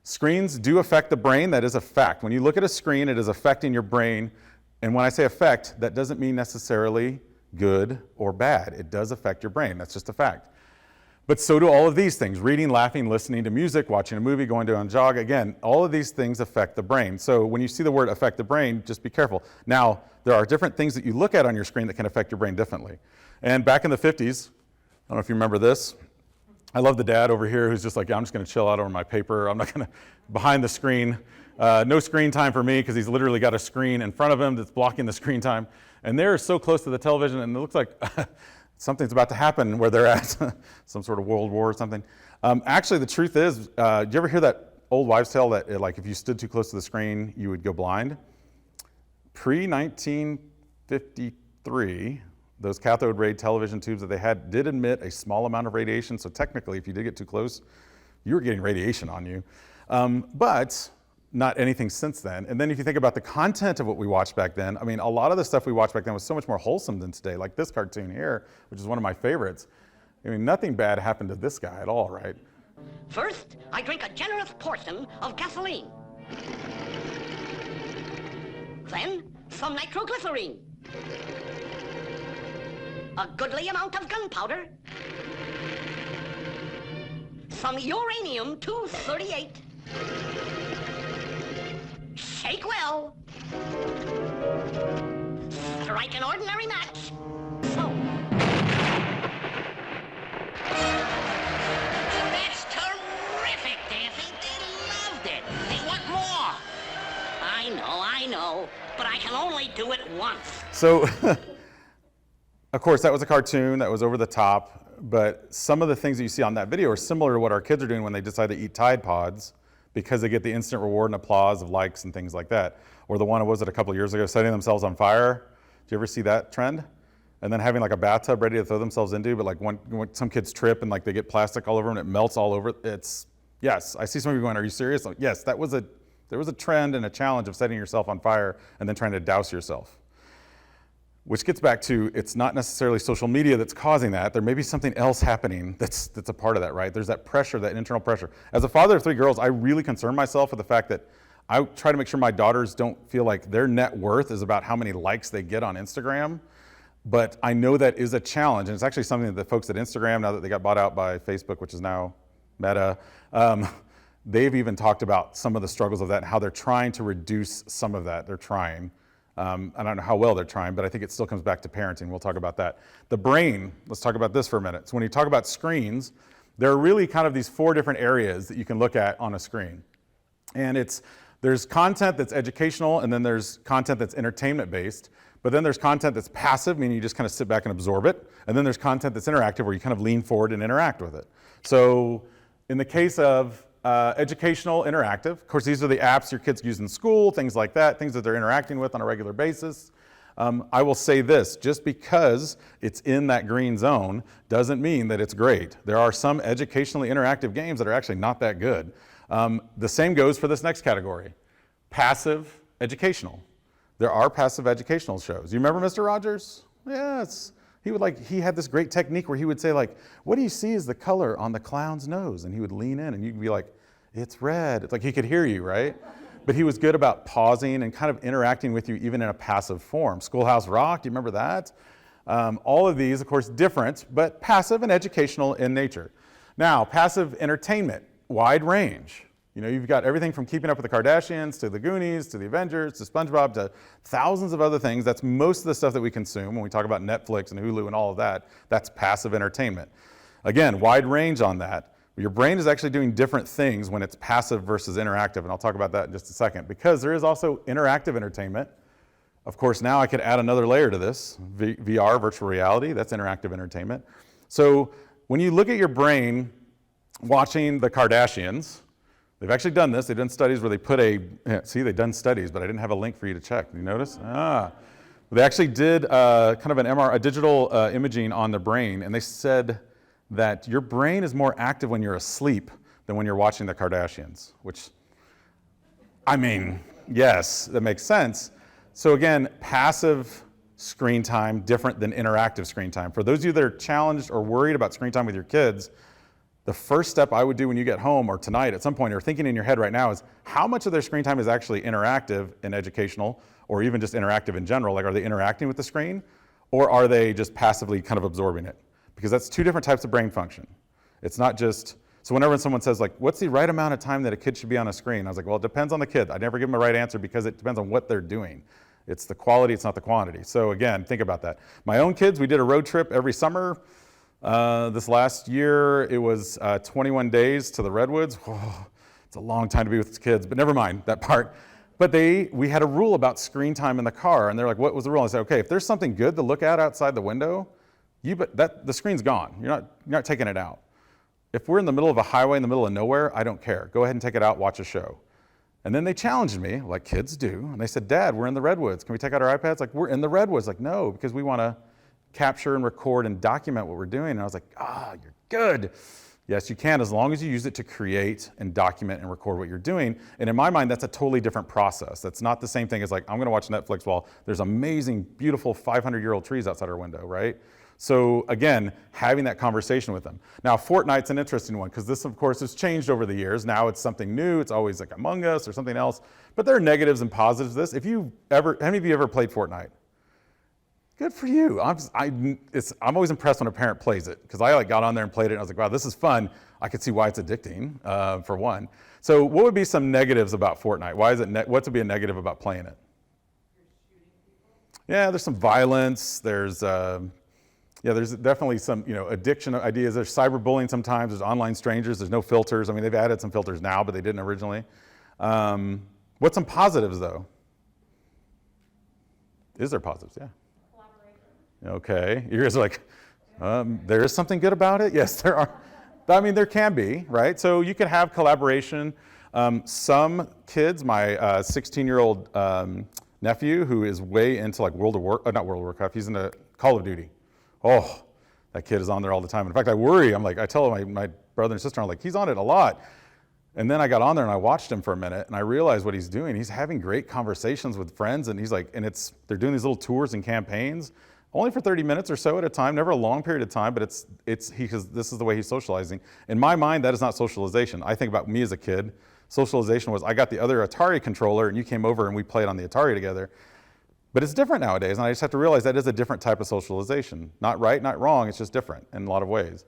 Screens do affect the brain. That is a fact. When you look at a screen, it is affecting your brain. And when I say affect, that doesn't mean necessarily good or bad. It does affect your brain. That's just a fact. But so do all of these things: reading, laughing, listening to music, watching a movie, going to a jog. Again, all of these things affect the brain. So when you see the word affect the brain, just be careful. Now, there are different things that you look at on your screen that can affect your brain differently. And back in the 50s, I don't know if you remember this. I love the dad over here who's just like, yeah, I'm just going to chill out over my paper. I'm not going to, behind the screen. No screen time for me, because he's literally got a screen in front of him that's blocking the screen time. And they're so close to the television, and it looks like something's about to happen where they're at, some sort of world war or something. Actually, the truth is, do you ever hear that old wives' tale that like if you stood too close to the screen, you would go blind? Pre-1953, those cathode ray television tubes that they had did emit a small amount of radiation, so technically if you did get too close, you were getting radiation on you. But not anything since then. And then if you think about the content of what we watched back then, I mean, a lot of the stuff we watched back then was so much more wholesome than today, like this cartoon here, which is one of my favorites. I mean, nothing bad happened to this guy at all, right?
First, I drink a generous portion of gasoline. Then, some nitroglycerine. A goodly amount of gunpowder. Some uranium-238. Shake well. Strike an ordinary match. So. That's terrific, Daffy. They loved it. They want more. I know, but I can only do it once.
So, of course, that was a cartoon, that was over the top, but some of the things that you see on that video are similar to what our kids are doing when they decide to eat Tide Pods, because they get the instant reward and applause of likes and things like that. Or the one, was it a couple of years ago, setting themselves on fire? Did you ever see that trend? and then having like a bathtub ready to throw themselves into, but like when some kids trip and like they get plastic all over them and it melts all over, yes, I see some of you going, are you serious? Like, yes, there was a trend and a challenge of setting yourself on fire and then trying to douse yourself. Which gets back to, it's not necessarily social media that's causing that. There may be something else happening that's a part of that, right? There's that pressure, that internal pressure. As a father of 3 girls, I really concern myself with the fact that I try to make sure my daughters don't feel like their net worth is about how many likes they get on Instagram. But I know that is a challenge, and it's actually something that the folks at Instagram, now that they got bought out by Facebook, which is now Meta, they've even talked about some of the struggles of that and how they're trying to reduce some of that. They're trying. I don't know how well they're trying, but I think it still comes back to parenting. We'll talk about that. The brain, let's talk about this for a minute. So when you talk about screens, there are really kind of these 4 different areas that you can look at on a screen. And there's content that's educational, and then there's content that's entertainment-based, but then there's content that's passive, meaning you just kind of sit back and absorb it, and then there's content that's interactive, where you kind of lean forward and interact with it. So in the case of educational, interactive. Of course, these are the apps your kids use in school, things like that, things that they're interacting with on a regular basis. I will say this, just because it's in that green zone doesn't mean that it's great. There are some educationally interactive games that are actually not that good. The same goes for this next category, passive educational. There are passive educational shows. You remember Mr. Rogers? Yes. He had this great technique where he would say like, what do you see is the color on the clown's nose? And he would lean in and you'd be like, it's red. It's like he could hear you, right? But he was good about pausing and kind of interacting with you even in a passive form. Schoolhouse Rock, do you remember that? All of these, of course, different, but passive and educational in nature. Now, passive entertainment, wide range. You know, you've got everything from Keeping Up with the Kardashians to the Goonies to the Avengers to SpongeBob to thousands of other things. That's most of the stuff that we consume when we talk about Netflix and Hulu and all of that. That's passive entertainment. Again, wide range on that. Your brain is actually doing different things when it's passive versus interactive, and I'll talk about that in just a second, because there is also interactive entertainment. Of course, now I could add another layer to this, VR, virtual reality, that's interactive entertainment. So when you look at your brain watching the Kardashians, they've actually done this. They've done studies where they put they've done studies, but I didn't have a link for you to check. You notice? They actually did kind of a digital imaging on the brain, and they said that your brain is more active when you're asleep than when you're watching the Kardashians, which, I mean, yes, that makes sense. So again, passive screen time, different than interactive screen time. For those of you that are challenged or worried about screen time with your kids, the first step I would do when you get home or tonight at some point, or thinking in your head right now, is how much of their screen time is actually interactive and educational, or even just interactive in general? Like, are they interacting with the screen, or are they just passively kind of absorbing it? Because that's 2 different types of brain function. It's not just, so whenever someone says like, what's the right amount of time that a kid should be on a screen? I was like, well, it depends on the kid. I never give them a right answer because it depends on what they're doing. It's the quality, it's not the quantity. So again, think about that. My own kids, we did a road trip every summer. This last year, it was 21 days to the Redwoods. Oh, it's a long time to be with kids, but never mind that part. But we had a rule about screen time in the car, and they're like, what was the rule? I said, okay, if there's something good to look at outside the window, the screen's gone. You're not taking it out. If we're in the middle of a highway in the middle of nowhere, I don't care. Go ahead and take it out, watch a show. And then they challenged me, like kids do, and they said, Dad, we're in the Redwoods. Can we take out our iPads? Like, we're in the Redwoods. Like, no, because we want to capture and record and document what we're doing. And I was like, you're good. Yes, you can, as long as you use it to create and document and record what you're doing. And in my mind, that's a totally different process. That's not the same thing as like, I'm going to watch Netflix while there's amazing, beautiful 500-year-old trees outside our window, right? So again, having that conversation with them. Now, Fortnite's an interesting one because this, of course, has changed over the years. Now it's something new. It's always like Among Us or something else. But there are negatives and positives to this. How many of you ever played Fortnite? Good for you. I'm always impressed when a parent plays it because I got on there and played it and I was like, wow, this is fun. I could see why it's addicting, for one. So what would be some negatives about Fortnite? What's to be a negative about playing it? Yeah, there's some violence. There's definitely some addiction ideas. There's cyberbullying sometimes. There's online strangers. There's no filters. I mean, they've added some filters now, but they didn't originally. What's some positives though? Is there positives? Yeah. Okay, you guys are like, there is something good about it? Yes, there are. I mean, there can be, right? So you can have collaboration. Some kids, my 16-year-old nephew, who is way into like not World of Warcraft, he's into Call of Duty. Oh, that kid is on there all the time. In fact, I worry. I tell my brother and sister, I'm like, he's on it a lot. And then I got on there and I watched him for a minute and I realized what he's doing. He's having great conversations with friends and they're doing these little tours and campaigns, only for 30 minutes or so at a time, never a long period of time, but this is the way he's socializing. In my mind, that is not socialization. I think about me as a kid. Socialization was I got the other Atari controller and you came over and we played on the Atari together. But it's different nowadays, and I just have to realize that is a different type of socialization. Not right, not wrong, it's just different in a lot of ways.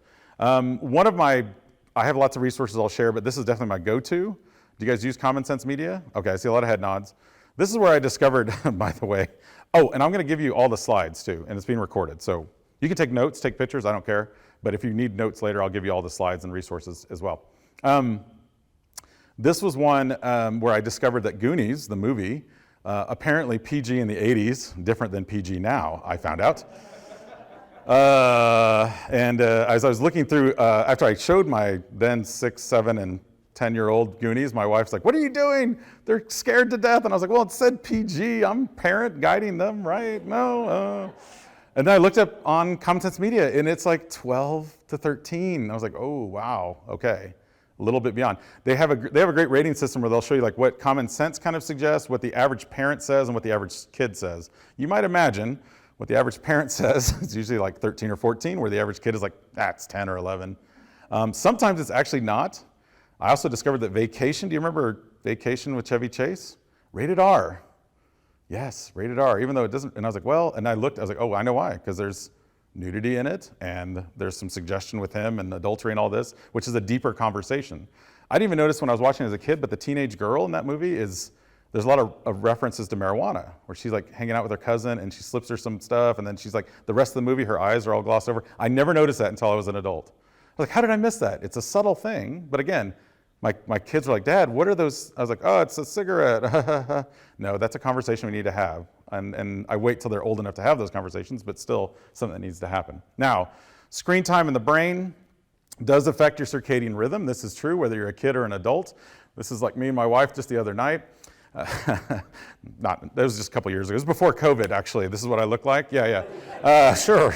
I have lots of resources I'll share, but this is definitely my go-to. Do you guys use Common Sense Media? Okay, I see a lot of head nods. This is where I discovered, by the way, and I'm gonna give you all the slides too, and it's being recorded. So you can take notes, take pictures, I don't care. But if you need notes later, I'll give you all the slides and resources as well. This was one where I discovered that Goonies, the movie, apparently PG in the 80s, different than PG now, I found out. As I was looking through, after I showed my then 6, 7, and 10-year-old Goonies, my wife's like, what are you doing? They're scared to death. And I was like, well, it said PG. I'm parent guiding them, right? No. And then I looked up on Common Sense Media, and it's like 12 to 13. I was like, oh, wow, okay. A little bit beyond. They have a great rating system where they'll show you like what common sense kind of suggests, what the average parent says, and what the average kid says. You might imagine what the average parent says is usually like 13 or 14, where the average kid is like, that's 10 or 11. Sometimes it's actually not. I also discovered that Vacation, do you remember Vacation with Chevy Chase? Rated R. Yes, rated R, even though it doesn't, and I was like, well, and I looked, I was like, oh, I know why, because there's nudity in it, and there's some suggestion with him and adultery and all this, which is a deeper conversation. I didn't even notice when I was watching as a kid, but the teenage girl in that movie there's a lot of references to marijuana, where she's like hanging out with her cousin and she slips her some stuff, and then she's like, the rest of the movie, her eyes are all glossed over. I never noticed that until I was an adult. I was like, how did I miss that? It's a subtle thing, but again, my kids were like, Dad, what are those? I was like, oh, it's a cigarette. No, that's a conversation we need to have. And I wait till they're old enough to have those conversations, but still something that needs to happen. Now, screen time in the brain does affect your circadian rhythm. This is true whether you're a kid or an adult. This is like me and my wife just the other night. That was just a couple years ago. It was before COVID, actually. This is what I look like. Yeah. Sure.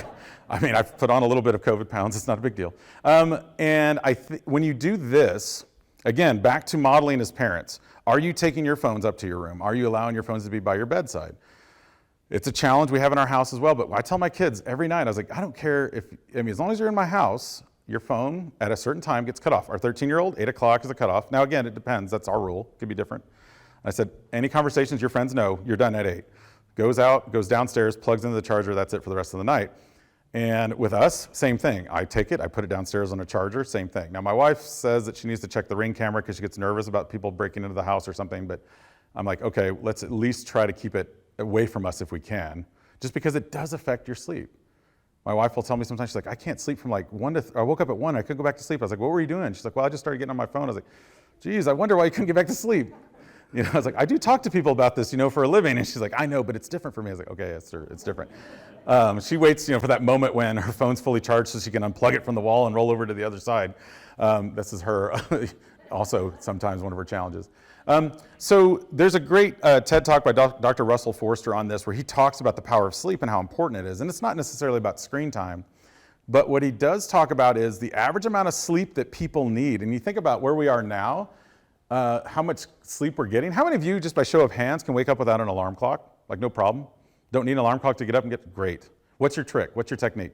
I mean, I've put on a little bit of COVID pounds. It's not a big deal. And when you do this, again, back to modeling as parents. Are you taking your phones up to your room? Are you allowing your phones to be by your bedside? It's a challenge we have in our house as well, but I tell my kids every night, I was like, I don't care as long as you're in my house, your phone at a certain time gets cut off. Our 13-year-old, 8 o'clock is a cutoff. Now again, it depends, that's our rule, could be different. I said, any conversations your friends know, you're done at 8. Goes out, goes downstairs, plugs into the charger, that's it for the rest of the night. And with us, same thing. I take it, I put it downstairs on a charger, same thing. Now my wife says that she needs to check the Ring camera because she gets nervous about people breaking into the house or something, but I'm like, okay, let's at least try to keep it away from us if we can, just because it does affect your sleep. My wife will tell me sometimes, she's like, I can't sleep from like 1 to, I woke up at 1, I couldn't go back to sleep. I was like, what were you doing? She's like, well, I just started getting on my phone. I was like, geez, I wonder why you couldn't get back to sleep. I was like, I do talk to people about this, for a living. And she's like, I know, but it's different for me. I was like, okay, it's different. She waits, for that moment when her phone's fully charged so she can unplug it from the wall and roll over to the other side. This is her, also sometimes one of her challenges. So there's a great TED Talk by Dr. Russell Forster on this, where he talks about the power of sleep and how important it is. And it's not necessarily about screen time, but what he does talk about is the average amount of sleep that people need. And you think about where we are now, how much sleep we're getting. How many of you, just by show of hands, can wake up without an alarm clock? Like no problem? Don't need an alarm clock to get up and get, great. What's your trick? What's your technique?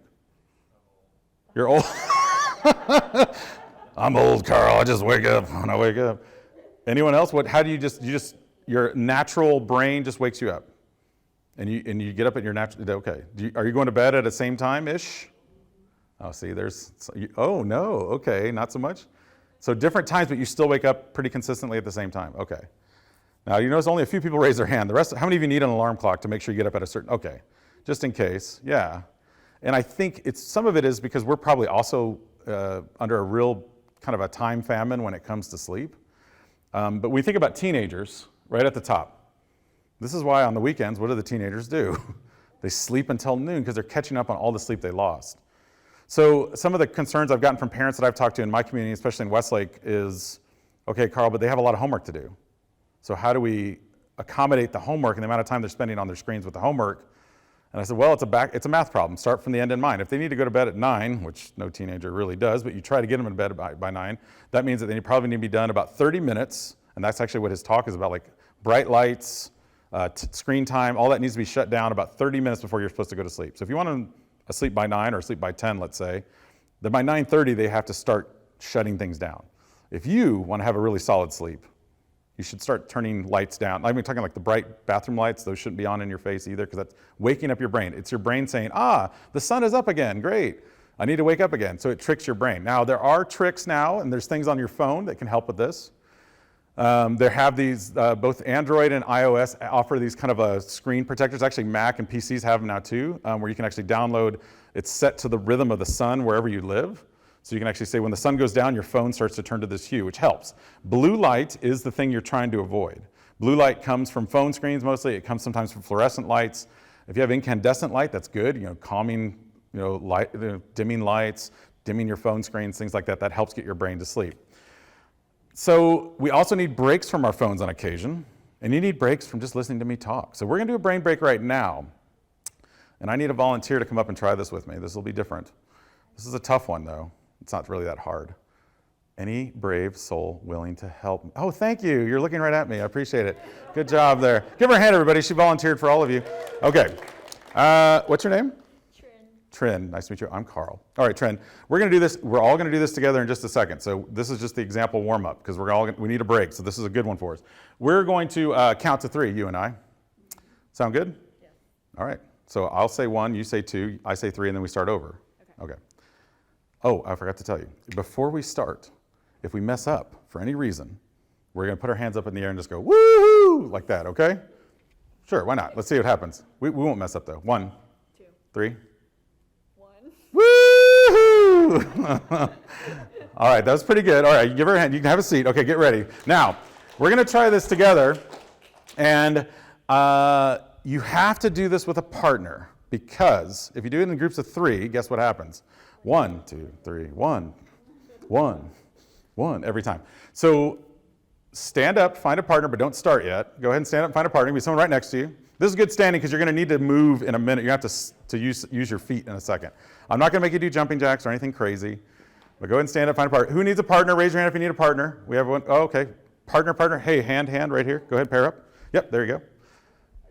You're old? I'm old, Carl. I just wake up when I wake up. Anyone else? How do you just, your natural brain just wakes you up? And you get up at your natural, okay. Are you going to bed at the same time-ish? Oh, see, oh no, okay, not so much. So different times, but you still wake up pretty consistently at the same time. Okay. Now, you notice only a few people raise their hand. The rest, how many of you need an alarm clock to make sure you get up at a certain, okay, just in case, yeah. And I think some of it is because we're probably also under a real kind of a time famine when it comes to sleep. But we think about teenagers right at the top. This is why on the weekends, what do the teenagers do? They sleep until noon because they're catching up on all the sleep they lost. So some of the concerns I've gotten from parents that I've talked to in my community, especially in Westlake, is, okay, Carl, but they have a lot of homework to do. So how do we accommodate the homework and the amount of time they're spending on their screens with the homework And I said, well, it's a math problem. Start from the end in mind. If they need to go to bed at 9, which no teenager really does, but you try to get them in bed by 9, that means that they probably need to be done about 30 minutes. And that's actually what his talk is about, like bright lights, screen time, all that needs to be shut down about 30 minutes before you're supposed to go to sleep. So if you want them asleep by 9 or asleep by 10, let's say, then by 9:30 they have to start shutting things down. If you want to have a really solid sleep, you should start turning lights down. I'm talking like the bright bathroom lights. Those shouldn't be on in your face either, because that's waking up your brain. It's your brain saying, the sun is up again, great. I need to wake up again. So it tricks your brain. Now, there are tricks now, and there's things on your phone that can help with this. There have these, both Android and iOS offer these kind of screen protectors. Actually, Mac and PCs have them now too, where you can actually download, it's set to the rhythm of the sun wherever you live. So you can actually say when the sun goes down, your phone starts to turn to this hue, which helps. Blue light is the thing you're trying to avoid. Blue light comes from phone screens mostly. It comes sometimes from fluorescent lights. If you have incandescent light, that's good. Calming, light, dimming lights, dimming your phone screens, things like that. That helps get your brain to sleep. So we also need breaks from our phones on occasion, and you need breaks from just listening to me talk. So we're going to do a brain break right now, and I need a volunteer to come up and try this with me. This will be different. This is a tough one, though. It's not really that hard. Any brave soul willing to help? Oh, thank you. You're looking right at me. I appreciate it. Good job there. Give her a hand, everybody. She volunteered for all of you. Okay. What's your name? Trin, nice to meet you. I'm Carl. All right, Trin, we're going to do this. We're all going to do this together in just a second. So this is just the example warm-up, because we need a break. So this is a good one for us. We're going to count to 3, you and I. Sound good?
Yeah.
All right. So I'll say 1, you say 2, I say 3, and then we start over. Okay. Oh, I forgot to tell you. Before we start, if we mess up for any reason, we're going to put our hands up in the air and just go, woo-hoo, like that, okay? Sure, why not? Let's see what happens. We won't mess up, though. 1,
2,
3.
1.
Woo-hoo! All right, that was pretty good. All right, give her a hand. You can have a seat. Okay, get ready. Now, we're going to try this together, and you have to do this with a partner, because if you do it in groups of 3, guess what happens? 1, 2, 3, 1, 1, 1, every time. So stand up, find a partner, but don't start yet. Go ahead and stand up and find a partner. Be someone right next to you. This is good standing, because you're going to need to move in a minute. You have to use your feet in a second. I'm not going to make you do jumping jacks or anything crazy, but go ahead and stand up, find a partner. Who needs a partner? Raise your hand if you need a partner. We have one. Oh, okay. Partner. Hey, hand right here. Go ahead, pair up. Yep, there you go.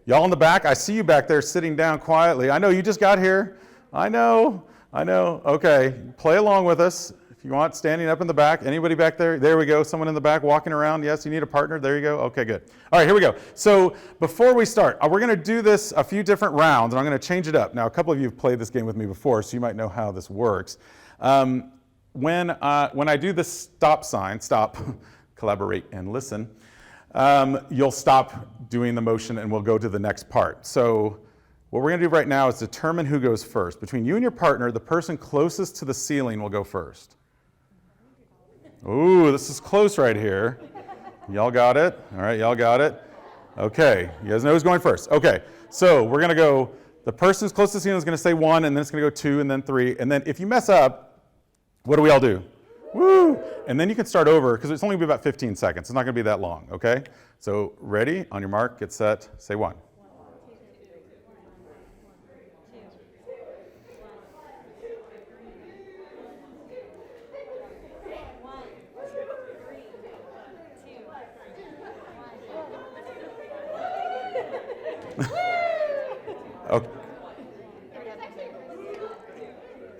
Y'all in the back, I see you back there sitting down quietly. I know you just got here. I know. Okay, play along with us. If you want, standing up in the back. Anybody back there? There we go. Someone in the back walking around. Yes, you need a partner. There you go. Okay, good. All right, here we go. So before we start, we're going to do this a few different rounds, and I'm going to change it up. Now, a couple of you have played this game with me before, so you might know how this works. When I do the stop sign, stop, collaborate, and listen, you'll stop doing the motion, and we'll go to the next part. So what we're going to do right now is determine who goes first. Between you and your partner, the person closest to the ceiling will go first. Ooh, this is close right here. Y'all got it? All right, y'all got it? Okay, you guys know who's going first. Okay, so we're going to go, the person who's closest to the ceiling is going to say 1, and then it's going to go 2, and then 3. And then if you mess up, what do we all do? Woo! And then you can start over, because it's only going to be about 15 seconds. It's not going to be that long, okay? So ready, on your mark, get set, say 1.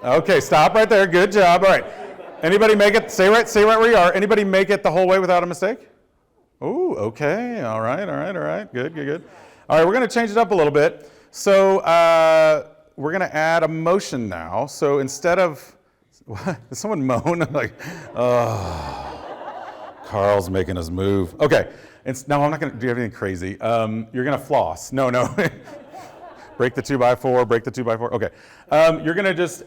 Okay, stop right there. Good job. All right. Anybody make it? Stay right where you are. Anybody make it the whole way without a mistake? Ooh, okay. All right. Good. All right, we're going to change it up a little bit. So we're going to add a motion now. So instead of, what? Did someone moan? Like, oh, Carl's making us move. Okay. No, I'm not going to do anything crazy. You're going to floss. No. Break the 2x4, break the 2x4. Okay. You're going to just,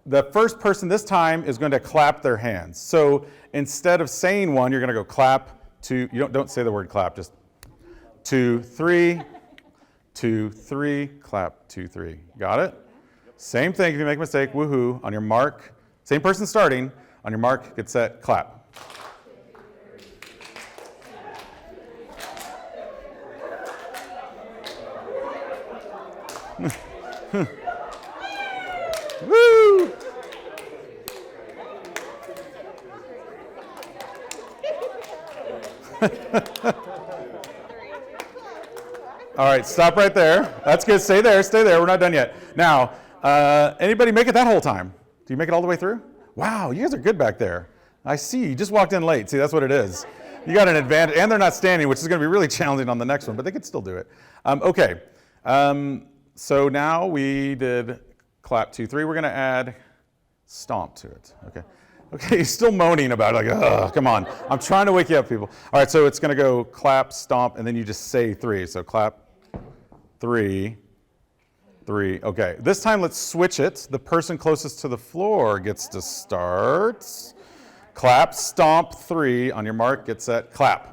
the first person this time is going to clap their hands. So instead of saying 1, you're going to go clap, 2, you don't say the word clap, just 2, 3, 2, 3, clap, 2, 3. Got it? Same thing if you make a mistake, woohoo, on your mark, same person starting, on your mark, get set, clap. Woo! All right, stop right there. That's good. Stay there. Stay there. We're not done yet. Now, anybody make it that whole time? Do you make it all the way through? Wow, you guys are good back there. I see. You just walked in late. See, that's what it is. You got an advantage. And they're not standing, which is going to be really challenging on the next one, but they could still do it. Okay. So now we did clap 2, 3. We're going to add stomp to it. Okay. Okay, he's still moaning about it, like, oh, come on. I'm trying to wake you up, people. All right, so it's going to go clap, stomp, and then you just say 3. So clap, 3, 3. Okay, this time let's switch it. The person closest to the floor gets to start. Clap, stomp, 3. On your mark, get set, clap.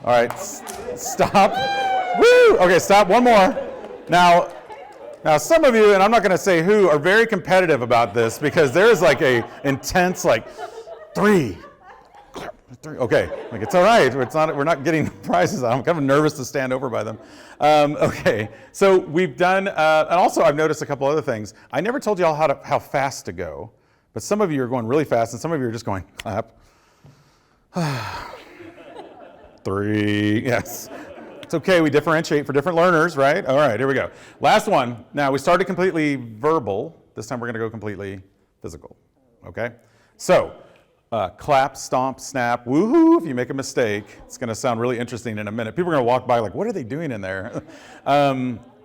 All right, stop. Woo! Okay, stop. One more. Now, some of you, and I'm not going to say who, are very competitive about this because there is like a intense, like 3. Okay, like it's all right. It's not. We're not getting prizes. I'm kind of nervous to stand over by them. Okay, so we've done, and also I've noticed a couple other things. I never told you all how fast to go, but some of you are going really fast, and some of you are just going clap. 3, yes. It's okay, we differentiate for different learners, right? All right, here we go. Last one. Now, we started completely verbal. This time we're going to go completely physical, okay? So, clap, stomp, snap, woohoo. If you make a mistake, it's going to sound really interesting in a minute. People are going to walk by like, what are they doing in there?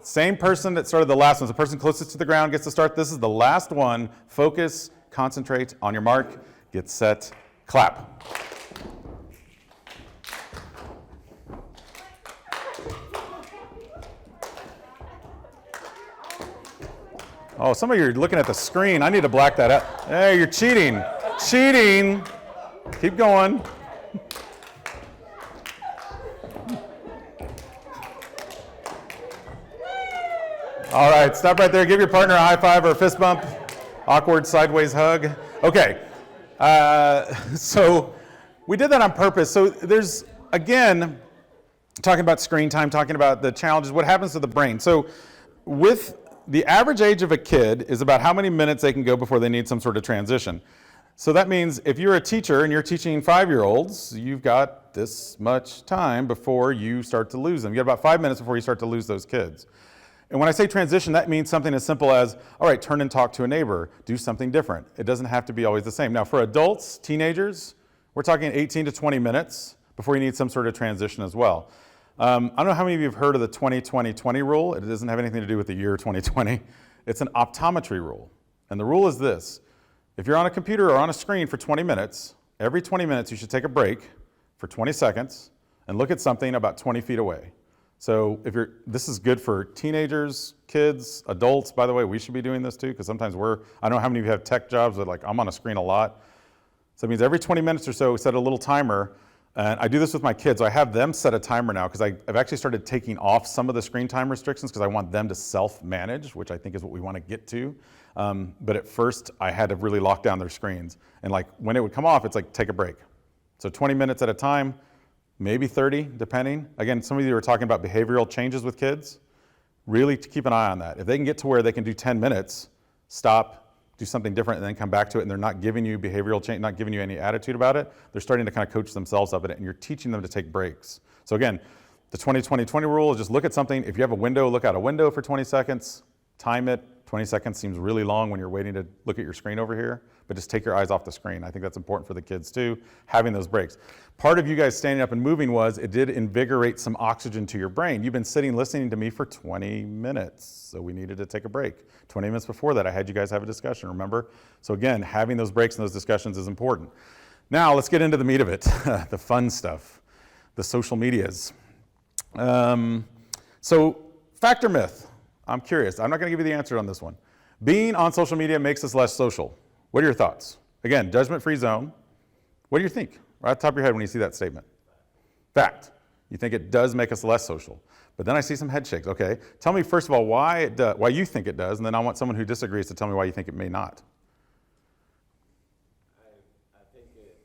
Same person that started the last one. The person closest to the ground gets to start. This is the last one. Focus, concentrate, on your mark, get set, clap. Oh, some of you are looking at the screen. I need to black that out. Hey, you're cheating. Cheating. Keep going. All right, stop right there. Give your partner a high five or a fist bump. Awkward sideways hug. Okay. So we did that on purpose. So there's, again, talking about screen time, talking about the challenges, what happens to the brain. So with the average age of a kid is about how many minutes they can go before they need some sort of transition. So that means if you're a teacher and you're teaching 5-year-olds, you've got this much time before you start to lose them. You got about 5 minutes before you start to lose those kids. And when I say transition, that means something as simple as, all right, turn and talk to a neighbor, do something different. It doesn't have to be always the same. Now for adults, teenagers, we're talking 18 to 20 minutes before you need some sort of transition as well. I don't know how many of you have heard of the 20-20-20 rule. It doesn't have anything to do with the year 2020. It's an optometry rule. And the rule is this. If you're on a computer or on a screen for 20 minutes, every 20 minutes you should take a break for 20 seconds and look at something about 20 feet away. So this is good for teenagers, kids, adults. By the way, we should be doing this too, because sometimes I don't know how many of you have tech jobs, but like I'm on a screen a lot. So it means every 20 minutes or so, we set a little timer. And I do this with my kids. I have them set a timer now because I've actually started taking off some of the screen time restrictions because I want them to self-manage, which I think is what we want to get to. But at first, I had to really lock down their screens. And like when it would come off, it's like take a break. So 20 minutes at a time, maybe 30, depending. Again, some of you are talking about behavioral changes with kids. Really keep an eye on that. If they can get to where they can do 10 minutes, stop, do something different, and then come back to it, and they're not giving you behavioral change, not giving you any attitude about it, they're starting to kind of coach themselves up at it, and you're teaching them to take breaks. So again, the 20-20-20 rule is just look at something. If you have a window, look out a window for 20 seconds, time it. 20 seconds seems really long when you're waiting to look at your screen over here, but just take your eyes off the screen. I think that's important for the kids too, having those breaks. Part of you guys standing up and moving was it did invigorate some oxygen to your brain. You've been sitting listening to me for 20 minutes, so we needed to take a break. 20 minutes before that, I had you guys have a discussion, remember? So again, having those breaks and those discussions is important. Now, let's get into the meat of it, the fun stuff, the social medias. So, fact or myth? I'm curious. I'm not going to give you the answer on this one. Being on social media makes us less social. What are your thoughts? Again, judgment-free zone. What do you think? Right at the top of your head when you see that statement. Fact. You think it does make us less social. But then I see some head shakes. Okay, tell me first of all why you think it does, and then I want someone who disagrees to tell me why you think it may not.
I think it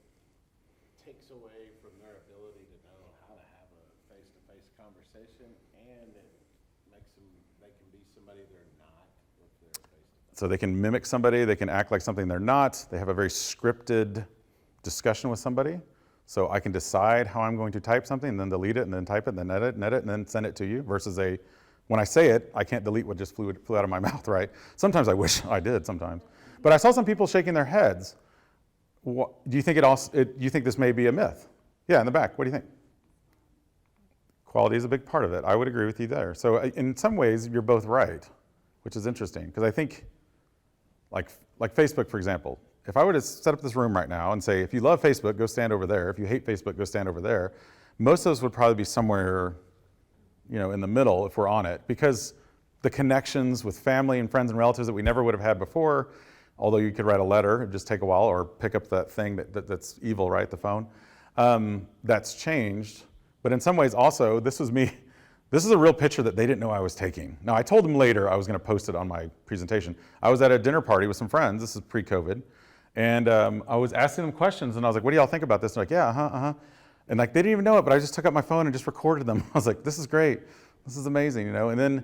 takes away from their ability to know how to have a face-to-face conversation, and it makes them, they can be somebody they're not if they're face-to-face.
So they can mimic somebody, they can act like something they're not, they have a very scripted discussion with somebody. So I can decide how I'm going to type something, and then delete it, and then type it, and then edit, and then send it to you, versus when I say it, I can't delete what just flew out of my mouth, right? Sometimes I wish I did, sometimes. But I saw some people shaking their heads. Do you think you think this may be a myth? Yeah, in the back, what do you think? Quality is a big part of it. I would agree with you there. So in some ways, you're both right, which is interesting, because I think, like Facebook, for example, if I were to set up this room right now and say, if you love Facebook, go stand over there. If you hate Facebook, go stand over there. Most of us would probably be somewhere, in the middle if we're on it, because the connections with family and friends and relatives that we never would have had before, although you could write a letter, it'd just take a while, or pick up that thing that's evil, right, the phone. That's changed. But in some ways also, this was me. This is a real picture that they didn't know I was taking. Now, I told them later I was going to post it on my presentation. I was at a dinner party with some friends. This is pre-COVID. And I was asking them questions, and I was like, what do y'all think about this? And they're like, yeah, And they didn't even know it, but I just took out my phone and just recorded them. I was like, this is great. This is amazing, And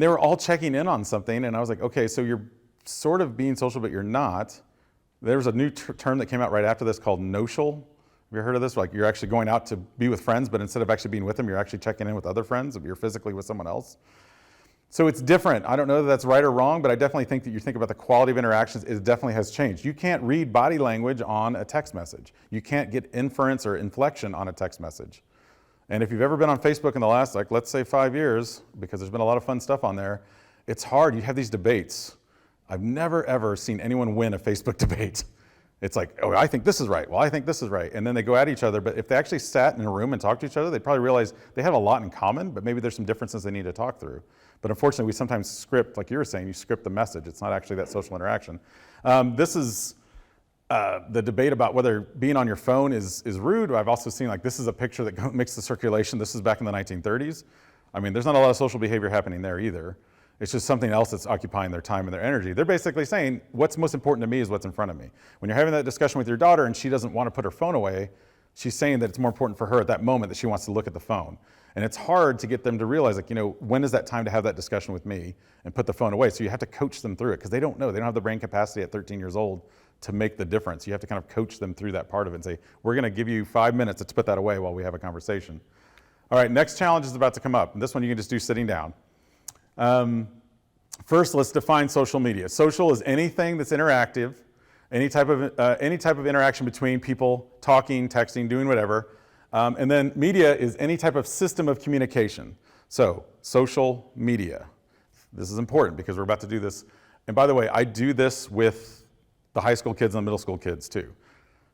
they were all checking in on something, and I was like, okay, so you're sort of being social, but you're not. There was a new term that came out right after this called no-cial. Have you heard of this? Like, you're actually going out to be with friends, but instead of actually being with them, you're actually checking in with other friends, if you're physically with someone else. So it's different. I don't know that that's right or wrong, but I definitely think that you think about the quality of interactions, it definitely has changed. You can't read body language on a text message. You can't get inference or inflection on a text message. And if you've ever been on Facebook in the last, let's say 5 years, because there's been a lot of fun stuff on there, it's hard. You have these debates. I've never, ever seen anyone win a Facebook debate. It's like, oh, I think this is right. Well, I think this is right. And then they go at each other. But if they actually sat in a room and talked to each other, they'd probably realize they have a lot in common, but maybe there's some differences they need to talk through. But unfortunately, we sometimes script, like you were saying, you script the message. It's not actually that social interaction. This is the debate about whether being on your phone is rude. I've also seen, this is a picture that makes the circulation. This is back in the 1930s. I mean, there's not a lot of social behavior happening there either. It's just something else that's occupying their time and their energy. They're basically saying, what's most important to me is what's in front of me. When you're having that discussion with your daughter and she doesn't want to put her phone away, she's saying that it's more important for her at that moment that she wants to look at the phone. And it's hard to get them to realize, when is that time to have that discussion with me and put the phone away? So you have to coach them through it, because they don't know. They don't have the brain capacity at 13 years old to make the difference. You have to kind of coach them through that part of it and say, we're going to give you 5 minutes to put that away while we have a conversation. All right, next challenge is about to come up. And this one you can just do sitting down. First, let's define social media. Social is anything that's interactive, any type of interaction between people, talking, texting, doing whatever. And then media is any type of system of communication. So, social media. This is important because we're about to do this. And by the way, I do this with the high school kids and the middle school kids too.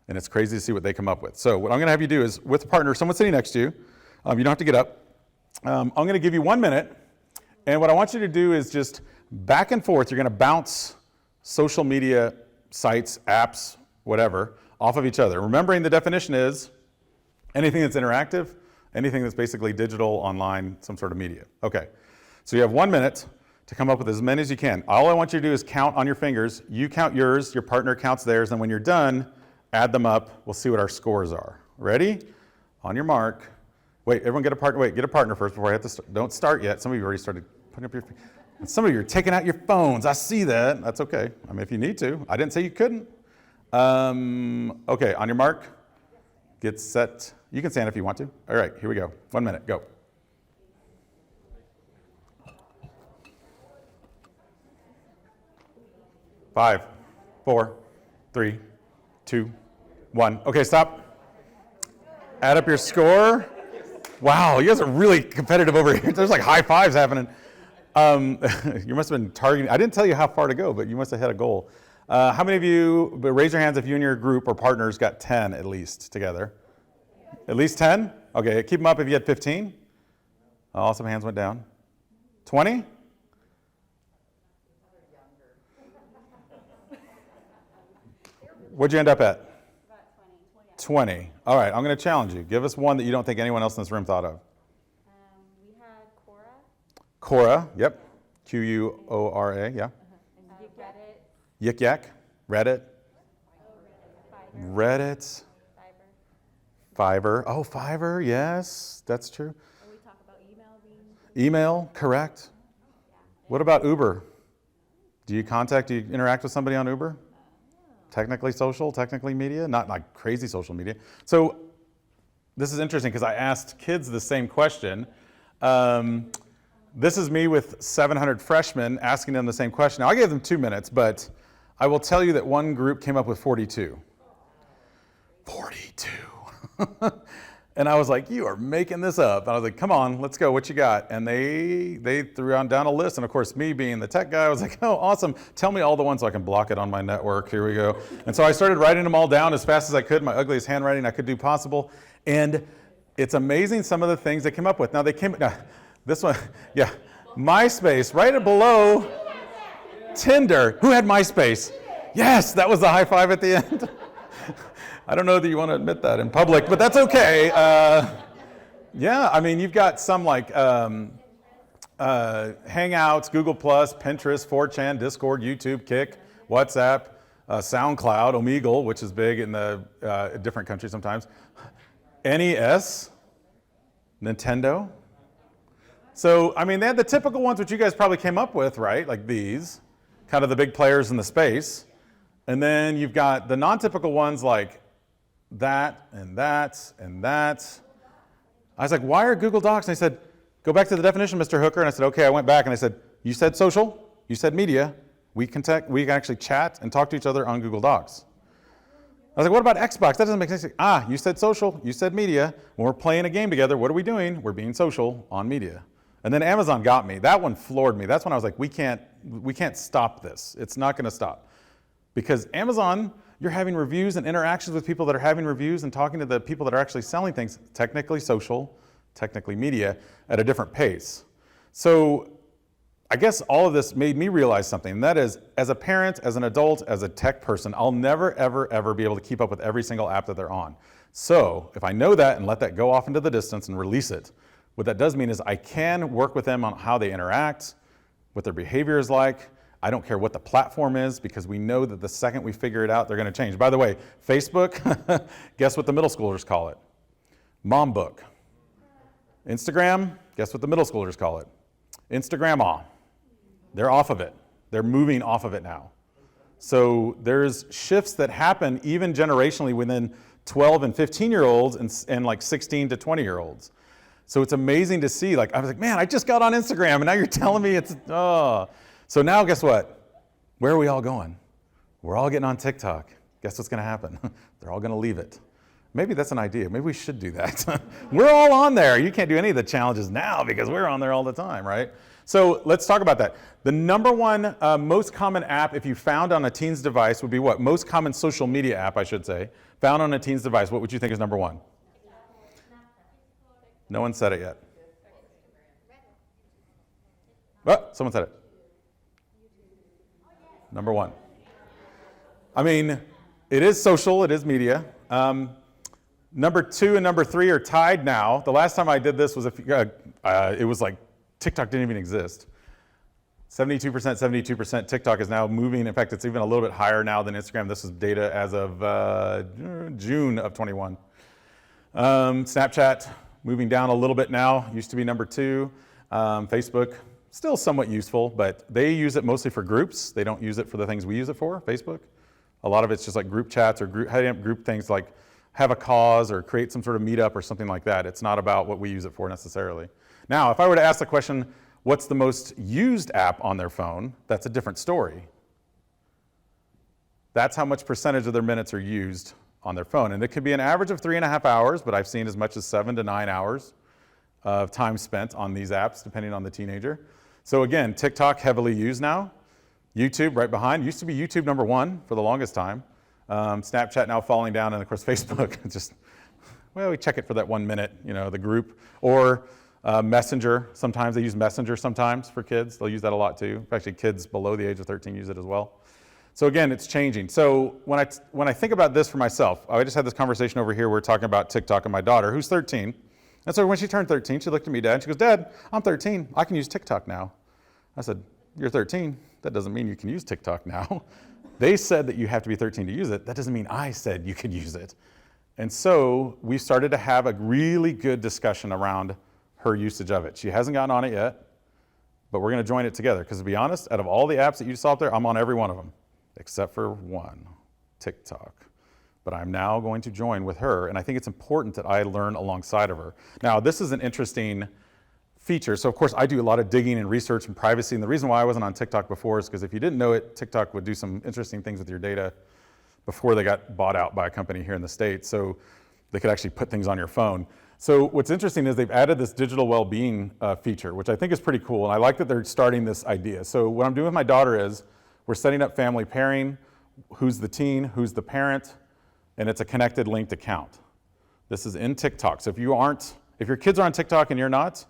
And it's crazy to see what they come up with. So what I'm going to have you do is, with a partner, someone sitting next to you, you don't have to get up. I'm going to give you 1 minute. And what I want you to do is just back and forth. You're going to bounce social media sites, apps, whatever, off of each other. Remembering the definition is anything that's interactive, anything that's basically digital, online, some sort of media. Okay, so you have 1 minute to come up with as many as you can. All I want you to do is count on your fingers. You count yours, your partner counts theirs, and when you're done, add them up. We'll see what our scores are. Ready? On your mark. Wait, everyone get a partner. Wait, get a partner first before I have to start. Don't start yet. Some of you already started putting up your fingers. Some of you are taking out your phones. I see that. That's okay. I mean, if you need to. I didn't say you couldn't. Okay, on your mark. Get set. You can stand if you want to. All right, here we go. 1 minute, go. Five, 4, 3, 2, 1. Okay, stop. Add up your score. Wow, you guys are really competitive over here. There's like high fives happening. You must have been targeting. I didn't tell you how far to go, but you must have had a goal. How many of you, raise your hands if you and your group or partners got 10 at least together? At least 10? Okay, keep them up if you had 15. Oh, some hands went down. 20? What'd you end up at? 20. All right, I'm going to challenge you. Give us one that you don't think anyone else in this room thought of.
We had Quora,
Quora, yep. Quora, yeah.
Reddit,
Yik Yak, Reddit,
Fiverr,
Reddit,
Fiverr.
Fiverr. Oh, Fiverr, yes, that's true.
And we talk about email being
Email, correct. What about Uber? Do you interact with somebody on Uber? Technically social, technically media, not like crazy social media. So this is interesting because I asked kids the same question. This is me with 700 freshmen asking them the same question. Now I gave them 2 minutes, but I will tell you that one group came up with 42. 42. And I was like, you are making this up. And I was like, come on, let's go, what you got? And they threw down a list. And of course, me being the tech guy, I was like, oh, awesome. Tell me all the ones so I can block it on my network. Here we go. And so I started writing them all down as fast as I could, my ugliest handwriting I could do possible. And it's amazing some of the things they came up with. Now this one, yeah, MySpace, right below Tinder. Who had MySpace? Yes, that was the high five at the end. I don't know that you want to admit that in public, but that's okay. Yeah, I mean, you've got some like Hangouts, Google+, Pinterest, 4chan, Discord, YouTube, Kick, WhatsApp, SoundCloud, Omegle, which is big in the different countries sometimes, NES, Nintendo. So, I mean, they had the typical ones which you guys probably came up with, right? Like these, kind of the big players in the space. And then you've got the non-typical ones like that and that and that. I was like, why are Google Docs? And they said, go back to the definition, Mr. Hooker. And I said, okay. I went back and I said, you said social, you said media. We can actually chat and talk to each other on Google Docs. I was like, what about Xbox? That doesn't make sense. You said social, you said media. When we're playing a game together, what are we doing? We're being social on media. And then Amazon got me. That one floored me. That's when I was like, we can't stop this. It's not going to stop. Because Amazon, you're having reviews and interactions with people that are having reviews and talking to the people that are actually selling things, technically social, technically media, at a different pace. So I guess all of this made me realize something, and that is, as a parent, as an adult, as a tech person, I'll never, ever, ever be able to keep up with every single app that they're on. So if I know that and let that go off into the distance and release it, what that does mean is I can work with them on how they interact, what their behavior is like. I don't care what the platform is because we know that the second we figure it out, they're going to change. By the way, Facebook, guess what the middle schoolers call it? Mom book. Instagram, guess what the middle schoolers call it? Instagram-aw. They're off of it. They're moving off of it now. So there's shifts that happen even generationally within 12 and 15-year-olds and like 16 to 20-year-olds. So it's amazing to see, like, I was like, man, I just got on Instagram and now you're telling me it's, oh. So now guess what? Where are we all going? We're all getting on TikTok. Guess what's going to happen? They're all going to leave it. Maybe that's an idea. Maybe we should do that. We're all on there. You can't do any of the challenges now because we're on there all the time, right? So let's talk about that. The number one most common app if you found on a teen's device would be what? Most common social media app, I should say, found on a teen's device. What would you think is number one? No one said it yet. Oh, someone said it. Number one. I mean, it is social, it is media. Number two and number three are tied now. The last time I did this was it was like TikTok didn't even exist. 72%, TikTok is now moving. In fact, it's even a little bit higher now than Instagram. This is data as of June of 21. Snapchat moving down a little bit now. Used to be number two. Facebook, still somewhat useful, but they use it mostly for groups. They don't use it for the things we use it for, Facebook. A lot of it's just like group chats or group things like have a cause or create some sort of meetup or something like that. It's not about what we use it for necessarily. Now, if I were to ask the question, what's the most used app on their phone? That's a different story. That's how much percentage of their minutes are used on their phone. And it could be an average of 3.5 hours, but I've seen as much as 7 to 9 hours of time spent on these apps, depending on the teenager. So again, TikTok heavily used now. YouTube right behind. Used to be YouTube number one for the longest time. Snapchat now falling down, and of course Facebook just, well, we check it for that 1 minute, the group. Or Messenger, sometimes they use Messenger sometimes for kids. They'll use that a lot too. Actually, kids below the age of 13 use it as well. So again, it's changing. So when I think about this for myself, I just had this conversation over here. We're talking about TikTok and my daughter, who's 13. And so when she turned 13, she looked at me, Dad, and she goes, Dad, I'm 13. I can use TikTok now. I said, you're 13. That doesn't mean you can use TikTok now. They said that you have to be 13 to use it. That doesn't mean I said you could use it. And so we started to have a really good discussion around her usage of it. She hasn't gotten on it yet, but we're going to join it together. Because to be honest, out of all the apps that you saw up there, I'm on every one of them, except for one, TikTok. But I'm now going to join with her, and I think it's important that I learn alongside of her. Now, this is an interesting feature. So of course, I do a lot of digging and research and privacy, and the reason why I wasn't on TikTok before is because if you didn't know it, TikTok would do some interesting things with your data before they got bought out by a company here in the States. So they could actually put things on your phone. So what's interesting is they've added this digital well-being feature, which I think is pretty cool, and I like that they're starting this idea. So what I'm doing with my daughter is we're setting up family pairing, who's the teen, who's the parent, and it's a connected linked account. This is in TikTok. So if your kids are on TikTok and you're not,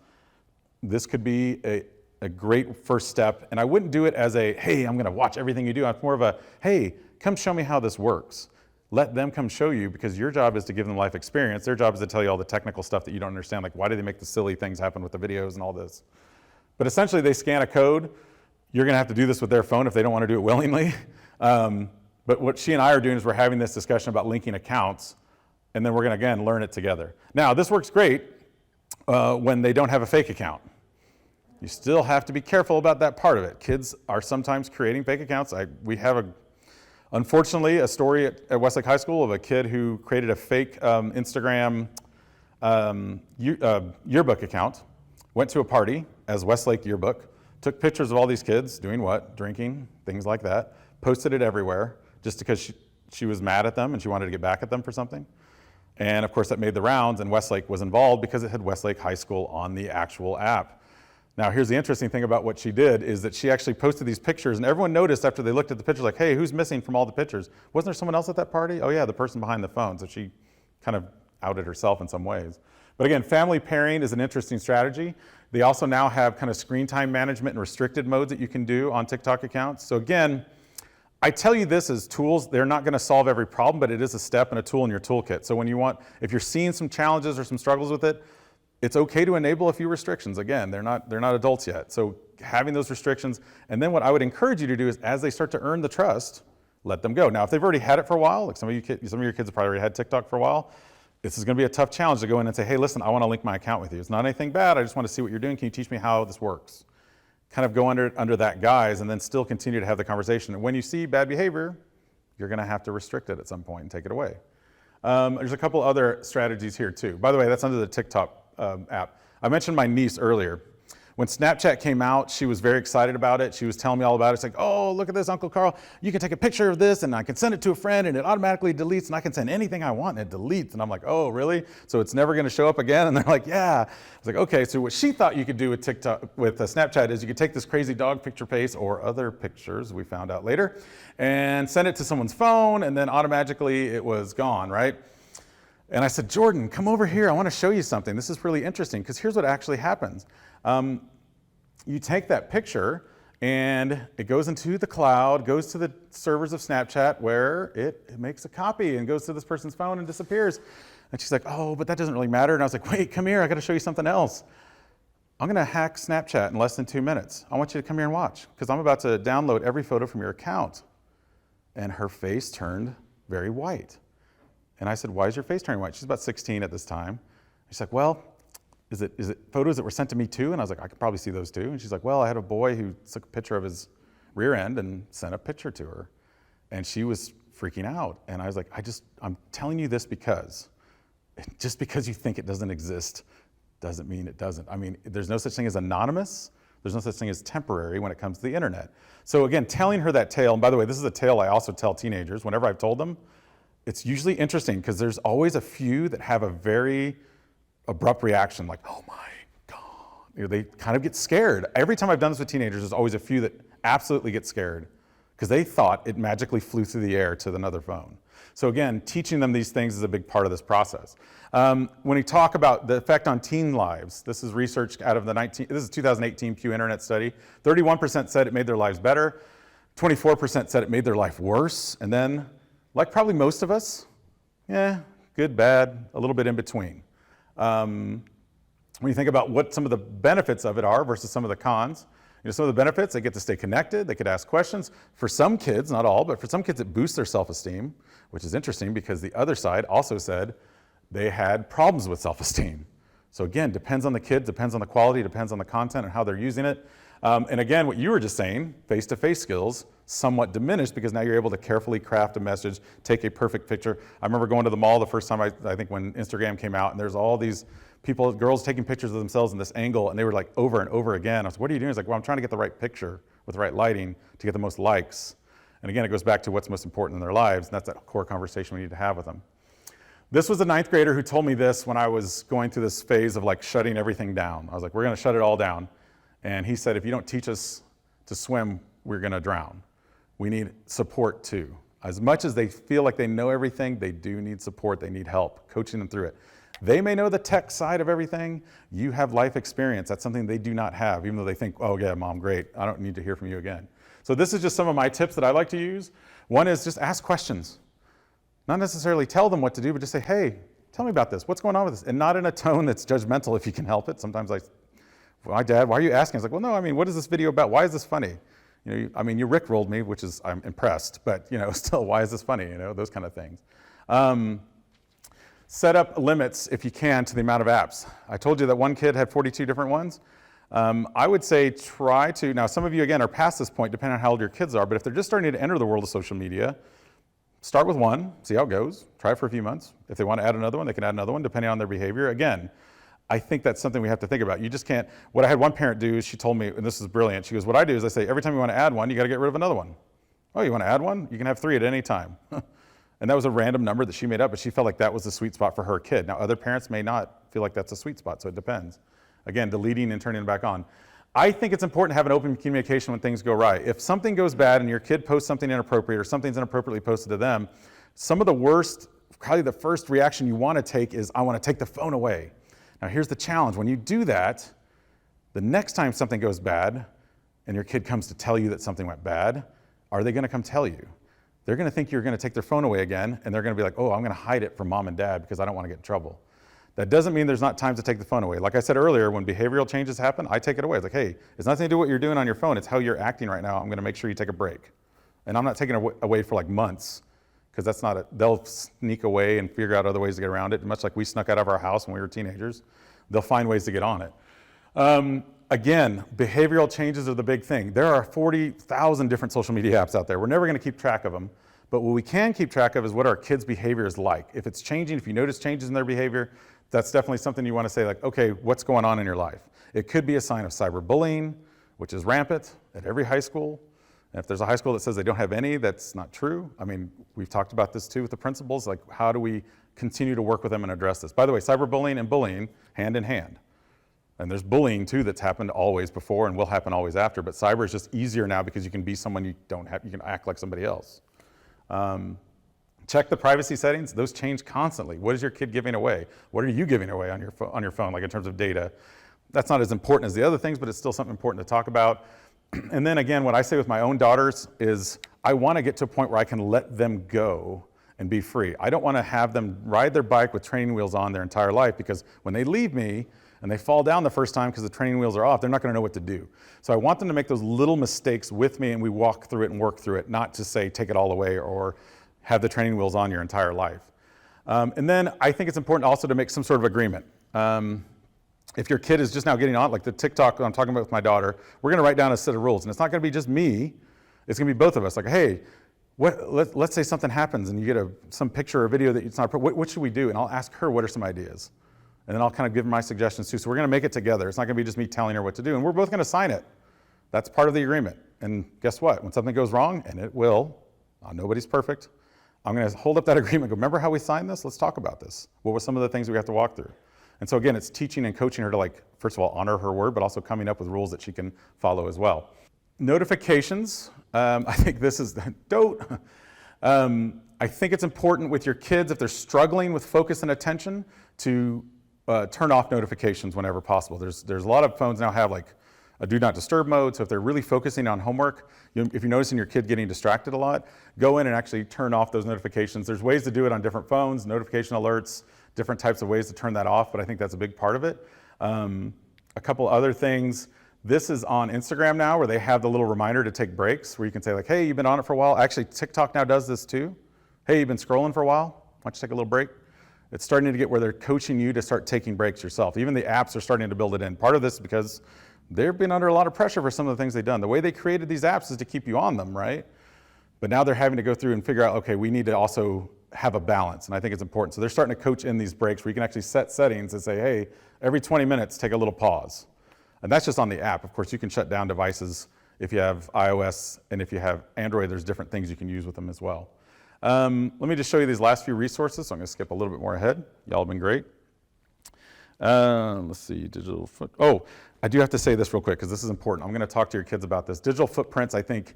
this could be a great first step. And I wouldn't do it as a, hey, I'm gonna watch everything you do. It's more of a, hey, come show me how this works. Let them come show you, because your job is to give them life experience. Their job is to tell you all the technical stuff that you don't understand, like why do they make the silly things happen with the videos and all this. But essentially they scan a code. You're gonna have to do this with their phone if they don't wanna do it willingly. But what she and I are doing is we're having this discussion about linking accounts, and then we're gonna, again, learn it together. Now, this works great when they don't have a fake account. You still have to be careful about that part of it. Kids are sometimes creating fake accounts. We have, unfortunately, a story at Westlake High School of a kid who created a fake Instagram yearbook account, went to a party as Westlake Yearbook, took pictures of all these kids doing what? Drinking, things like that, posted it everywhere just because she was mad at them and she wanted to get back at them for something. And of course that made the rounds, and Westlake was involved because it had Westlake High School on the actual app. Now here's the interesting thing about what she did is that she actually posted these pictures, and everyone noticed after they looked at the pictures, like, hey, who's missing from all the pictures? Wasn't there someone else at that party? Oh yeah, the person behind the phone. So she kind of outed herself in some ways. But again, family pairing is an interesting strategy. They also now have kind of screen time management and restricted modes that you can do on TikTok accounts. So again, I tell you this as tools. They're not going to solve every problem, but it is a step and a tool in your toolkit. So if you're seeing some challenges or some struggles with it, it's okay to enable a few restrictions. Again, they're not adults yet. So having those restrictions, and then what I would encourage you to do is as they start to earn the trust, let them go. Now, if they've already had it for a while, like some of your kids have probably already had TikTok for a while, this is going to be a tough challenge to go in and say, hey, listen, I want to link my account with you. It's not anything bad. I just want to see what you're doing. Can you teach me how this works? Kind of go under that guise and then still continue to have the conversation. And when you see bad behavior, you're going to have to restrict it at some point and take it away. There's a couple other strategies here too. By the way, that's under the TikTok app. I mentioned my niece earlier. When Snapchat came out, she was very excited about it. She was telling me all about it. It's like, oh, look at this, Uncle Carl. You can take a picture of this and I can send it to a friend and it automatically deletes, and I can send anything I want and it deletes. And I'm like, oh, really? So it's never gonna show up again? And they're like, yeah. I was like, okay, so what she thought you could do with Snapchat is you could take this crazy dog picture paste or other pictures, we found out later, and send it to someone's phone, and then automatically it was gone, right? And I said, Jordan, come over here. I want to show you something. This is really interesting, because here's what actually happens. You take that picture and it goes into the cloud, goes to the servers of Snapchat, where it makes a copy and goes to this person's phone and disappears. And she's like, oh, but that doesn't really matter. And I was like, wait, come here. I got to show you something else. I'm going to hack Snapchat in less than 2 minutes. I want you to come here and watch, because I'm about to download every photo from your account. And her face turned very white. And I said, why is your face turning white? She's about 16 at this time. She's like, well, is it photos that were sent to me too? And I was like, I could probably see those too. And she's like, well, I had a boy who took a picture of his rear end and sent a picture to her. And she was freaking out. And I was like, I'm telling you this because just because you think it doesn't exist doesn't mean it doesn't. I mean, there's no such thing as anonymous. There's no such thing as temporary when it comes to the internet. So again, telling her that tale, and by the way, this is a tale I also tell teenagers whenever I've told them. It's usually interesting because there's always a few that have a very abrupt reaction, like, oh my God. They kind of get scared. Every time I've done this with teenagers, there's always a few that absolutely get scared because they thought it magically flew through the air to another phone. So again, teaching them these things is a big part of this process. When we talk about the effect on teen lives, this is research out of this is 2018 Pew Internet study. 31% said it made their lives better. 24% said it made their life worse. And then, like probably most of us, good, bad, a little bit in between. When you think about what some of the benefits of it are versus some of the cons, some of the benefits, they get to stay connected, they could ask questions. For some kids, not all, but for some kids it boosts their self-esteem, which is interesting because the other side also said they had problems with self-esteem. So again, depends on the kid, depends on the quality, depends on the content and how they're using it. And again, what you were just saying, face-to-face skills, somewhat diminished because now you're able to carefully craft a message, take a perfect picture. I remember going to the mall the first time, I think when Instagram came out, and there's all these people, girls taking pictures of themselves in this angle, and they were like over and over again. I was like, what are you doing? It's like, well, I'm trying to get the right picture with the right lighting to get the most likes. And again, it goes back to what's most important in their lives, and that's that core conversation we need to have with them. This was a 9th grader who told me this when I was going through this phase of like shutting everything down. I was like, we're gonna shut it all down. And he said, if you don't teach us to swim, we're gonna drown. We need support too. As much as they feel like they know everything, they do need support, they need help, coaching them through it. They may know the tech side of everything. You have life experience. That's something they do not have, even though they think, oh yeah, Mom, great. I don't need to hear from you again. So this is just some of my tips that I like to use. One is just ask questions. Not necessarily tell them what to do, but just say, hey, tell me about this. What's going on with this? And not in a tone that's judgmental if you can help it. Sometimes why, Dad, why are you asking? I was like, well, no, I mean, what is this video about? Why is this funny? You Rickrolled me, which is, I'm impressed, but still, why is this funny? Those kind of things. Set up limits, if you can, to the amount of apps. I told you that one kid had 42 different ones. I would say try to, now some of you, again, are past this point, depending on how old your kids are, but if they're just starting to enter the world of social media, start with one, see how it goes, try it for a few months. If they want to add another one, they can add another one, depending on their behavior. Again, I think that's something we have to think about. You just can't, what I had one parent do is she told me, and this is brilliant, she goes, what I do is I say, every time you want to add one, you got to get rid of another one. Oh, you want to add one? You can have 3 at any time. And that was a random number that she made up, but she felt like that was the sweet spot for her kid. Now, other parents may not feel like that's a sweet spot, so it depends. Again, deleting and turning it back on. I think it's important to have an open communication when things go right. If something goes bad and your kid posts something inappropriate or something's inappropriately posted to them, some of the worst, probably the first reaction you want to take is, I want to take the phone away. Now, here's the challenge. When you do that, the next time something goes bad and your kid comes to tell you that something went bad, are they going to come tell you? They're going to think you're going to take their phone away again, and they're going to be like, oh, I'm going to hide it from Mom and Dad because I don't want to get in trouble. That doesn't mean there's not times to take the phone away. Like I said earlier, when behavioral changes happen, I take it away. It's like, hey, it's nothing to do with what you're doing on your phone. It's how you're acting right now. I'm going to make sure you take a break. And I'm not taking it away for like months, because that's not it. They'll sneak away and figure out other ways to get around it, much like we snuck out of our house when we were teenagers. They'll find ways to get on it. Again, behavioral changes are the big thing. There are 40,000 different social media apps out there. We're never going to keep track of them. But what we can keep track of is what our kids' behavior is like. If it's changing, if you notice changes in their behavior, that's definitely something you want to say like, okay, what's going on in your life? It could be a sign of cyberbullying, which is rampant at every high school. And if there's a high school that says they don't have any, that's not true. I mean, we've talked about this too with the principals, like how do we continue to work with them and address this? By the way, cyberbullying and bullying, hand in hand. And there's bullying too that's happened always before and will happen always after, but cyber is just easier now because you can be someone you don't have, you can act like somebody else. Check the privacy settings. Those change constantly. What is your kid giving away? What are you giving away on your phone, like in terms of data? That's not as important as the other things, but it's still something important to talk about. And then again, what I say with my own daughters is I want to get to a point where I can let them go and be free. I don't want to have them ride their bike with training wheels on their entire life, because when they leave me and they fall down the first time because the training wheels are off, they're not going to know what to do. So I want them to make those little mistakes with me and we walk through it and work through it, not to say take it all away or have the training wheels on your entire life. And then I think it's important also to make some sort of agreement. If your kid is just now getting on, like the TikTok I'm talking about with my daughter, we're going to write down a set of rules. And it's not going to be just me. It's going to be both of us. Like, hey, let's say something happens and you get some picture or video that it's not, what should we do? And I'll ask her what are some ideas. And then I'll kind of give her my suggestions too. So we're going to make it together. It's not going to be just me telling her what to do. And we're both going to sign it. That's part of the agreement. And guess what? When something goes wrong, and it will, nobody's perfect, I'm going to hold up that agreement and go, remember how we signed this? Let's talk about this. What were some of the things we have to walk through? And so again, it's teaching and coaching her to, like, first of all, honor her word, but also coming up with rules that she can follow as well. Notifications, I think this is, I think it's important with your kids, if they're struggling with focus and attention, to turn off notifications whenever possible. There's a lot of phones now have like a do not disturb mode. So if they're really focusing on homework, if you're noticing your kid getting distracted a lot, go in and actually turn off those notifications. There's ways to do it on different phones, notification alerts, different types of ways to turn that off, but I think that's a big part of it. A couple other things. This is on Instagram now, where they have the little reminder to take breaks, where you can say like, hey, you've been on it for a while. Actually, TikTok now does this too. Hey, you've been scrolling for a while. Why don't you take a little break? It's starting to get where they're coaching you to start taking breaks yourself. Even the apps are starting to build it in. Part of this is because they've been under a lot of pressure for some of the things they've done. The way they created these apps is to keep you on them, right? But now they're having to go through and figure out, okay, we need to also have a balance, and I think it's important. So they're starting to coach in these breaks where you can actually set settings and say, hey, every 20 minutes, take a little pause. And that's just on the app. Of course, you can shut down devices if you have iOS, and if you have Android, there's different things you can use with them as well. Let me just show you these last few resources. So I'm going to skip a little bit more ahead. Y'all have been great. Let's see, digital foot. Oh, I do have to say this real quick because this is important. I'm going to talk to your kids about this. Digital footprints, I think,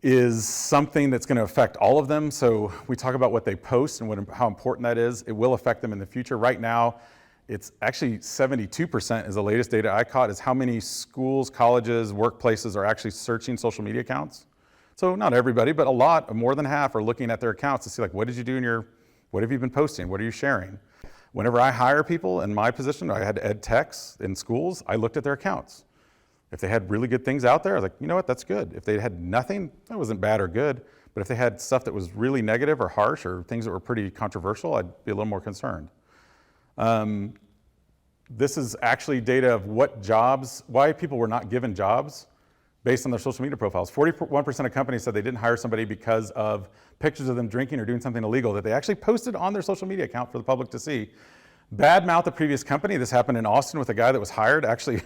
is something that's going to affect all of them. So we talk about what they post and how important that is. It will affect them in the future. Right now, it's actually 72% is the latest data I caught, is how many schools, colleges, workplaces are actually searching social media accounts. So not everybody, but a lot, more than half, are looking at their accounts to see like, what did you do in what have you been posting? What are you sharing? Whenever I hire people in my position, I had ed techs in schools, I looked at their accounts. If they had really good things out there, I was like, you know what, that's good. If they had nothing, that wasn't bad or good. But if they had stuff that was really negative or harsh or things that were pretty controversial, I'd be a little more concerned. This is actually data of why people were not given jobs based on their social media profiles. 41% of companies said they didn't hire somebody because of pictures of them drinking or doing something illegal that they actually posted on their social media account for the public to see. Bad mouth the previous company. This happened in Austin with a guy that was hired. Actually,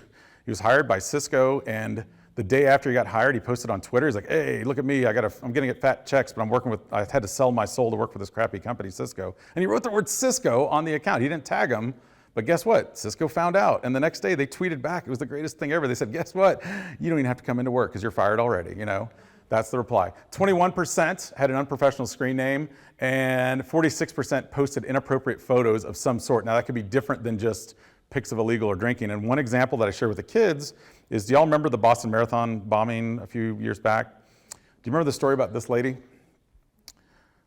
he was hired by Cisco, and the day after he got hired, he posted on Twitter. He's like, hey, look at me. I'm getting fat checks, but I had to sell my soul to work for this crappy company, Cisco. And he wrote the word Cisco on the account. He didn't tag him. But guess what? Cisco found out. And the next day they tweeted back. It was the greatest thing ever. They said, guess what? You don't even have to come into work because you're fired already, you know? That's the reply. 21% had an unprofessional screen name, and 46% posted inappropriate photos of some sort. Now that could be different than just pics of illegal or drinking. And one example that I share with the kids is, do y'all remember the Boston Marathon bombing a few years back? Do you remember the story about this lady?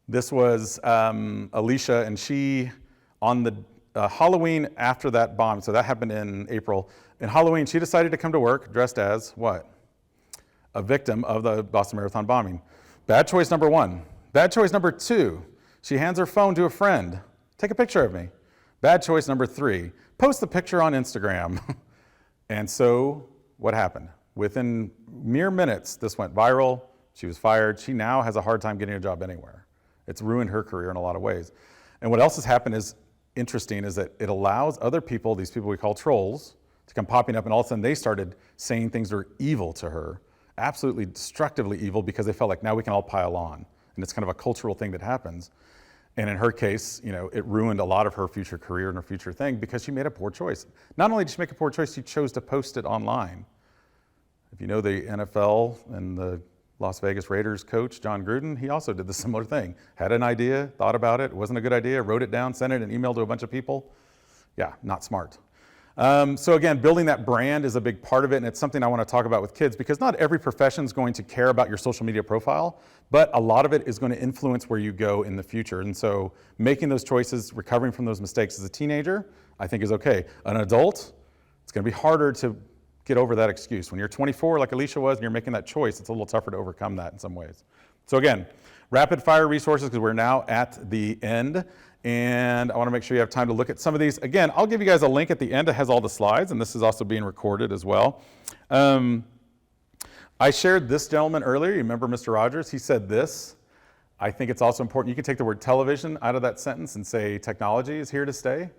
This was Alicia, and she, on the Halloween after that bomb, so that happened in April. In Halloween, she decided to come to work dressed as what? A victim of the Boston Marathon bombing. Bad choice number one. Bad choice number two, she hands her phone to a friend. Take a picture of me. Bad choice number three, post the picture on Instagram. And so what happened? Within mere minutes, this went viral. She was fired. She now has a hard time getting a job anywhere. It's ruined her career in a lot of ways. And what else has happened is interesting, is that it allows other people, these people we call trolls, to come popping up, and all of a sudden they started saying things that were evil to her, absolutely destructively evil, because they felt like now we can all pile on. And it's kind of a cultural thing that happens. And in her case, you know, it ruined a lot of her future career and her future thing because she made a poor choice. Not only did she make a poor choice, she chose to post it online. If you know the NFL and the Las Vegas Raiders coach, John Gruden, he also did the similar thing. Had an idea, thought about it, wasn't a good idea, wrote it down, sent it an email to a bunch of people. Yeah, not smart. So again, building that brand is a big part of it, and it's something I want to talk about with kids, because not every profession is going to care about your social media profile, but a lot of it is going to influence where you go in the future. And so making those choices, recovering from those mistakes as a teenager, I think is okay. An adult, it's going to be harder to get over that excuse. When you're 24, like Alicia was, and you're making that choice, it's a little tougher to overcome that in some ways. So again, rapid fire resources, because we're now at the end, and I want to make sure you have time to look at some of these. Again, I'll give you guys a link at the end that has all the slides, and this is also being recorded as well. I shared this gentleman earlier. You remember Mr. Rogers? He said this. I think it's also important. You can take the word television out of that sentence and say technology is here to stay.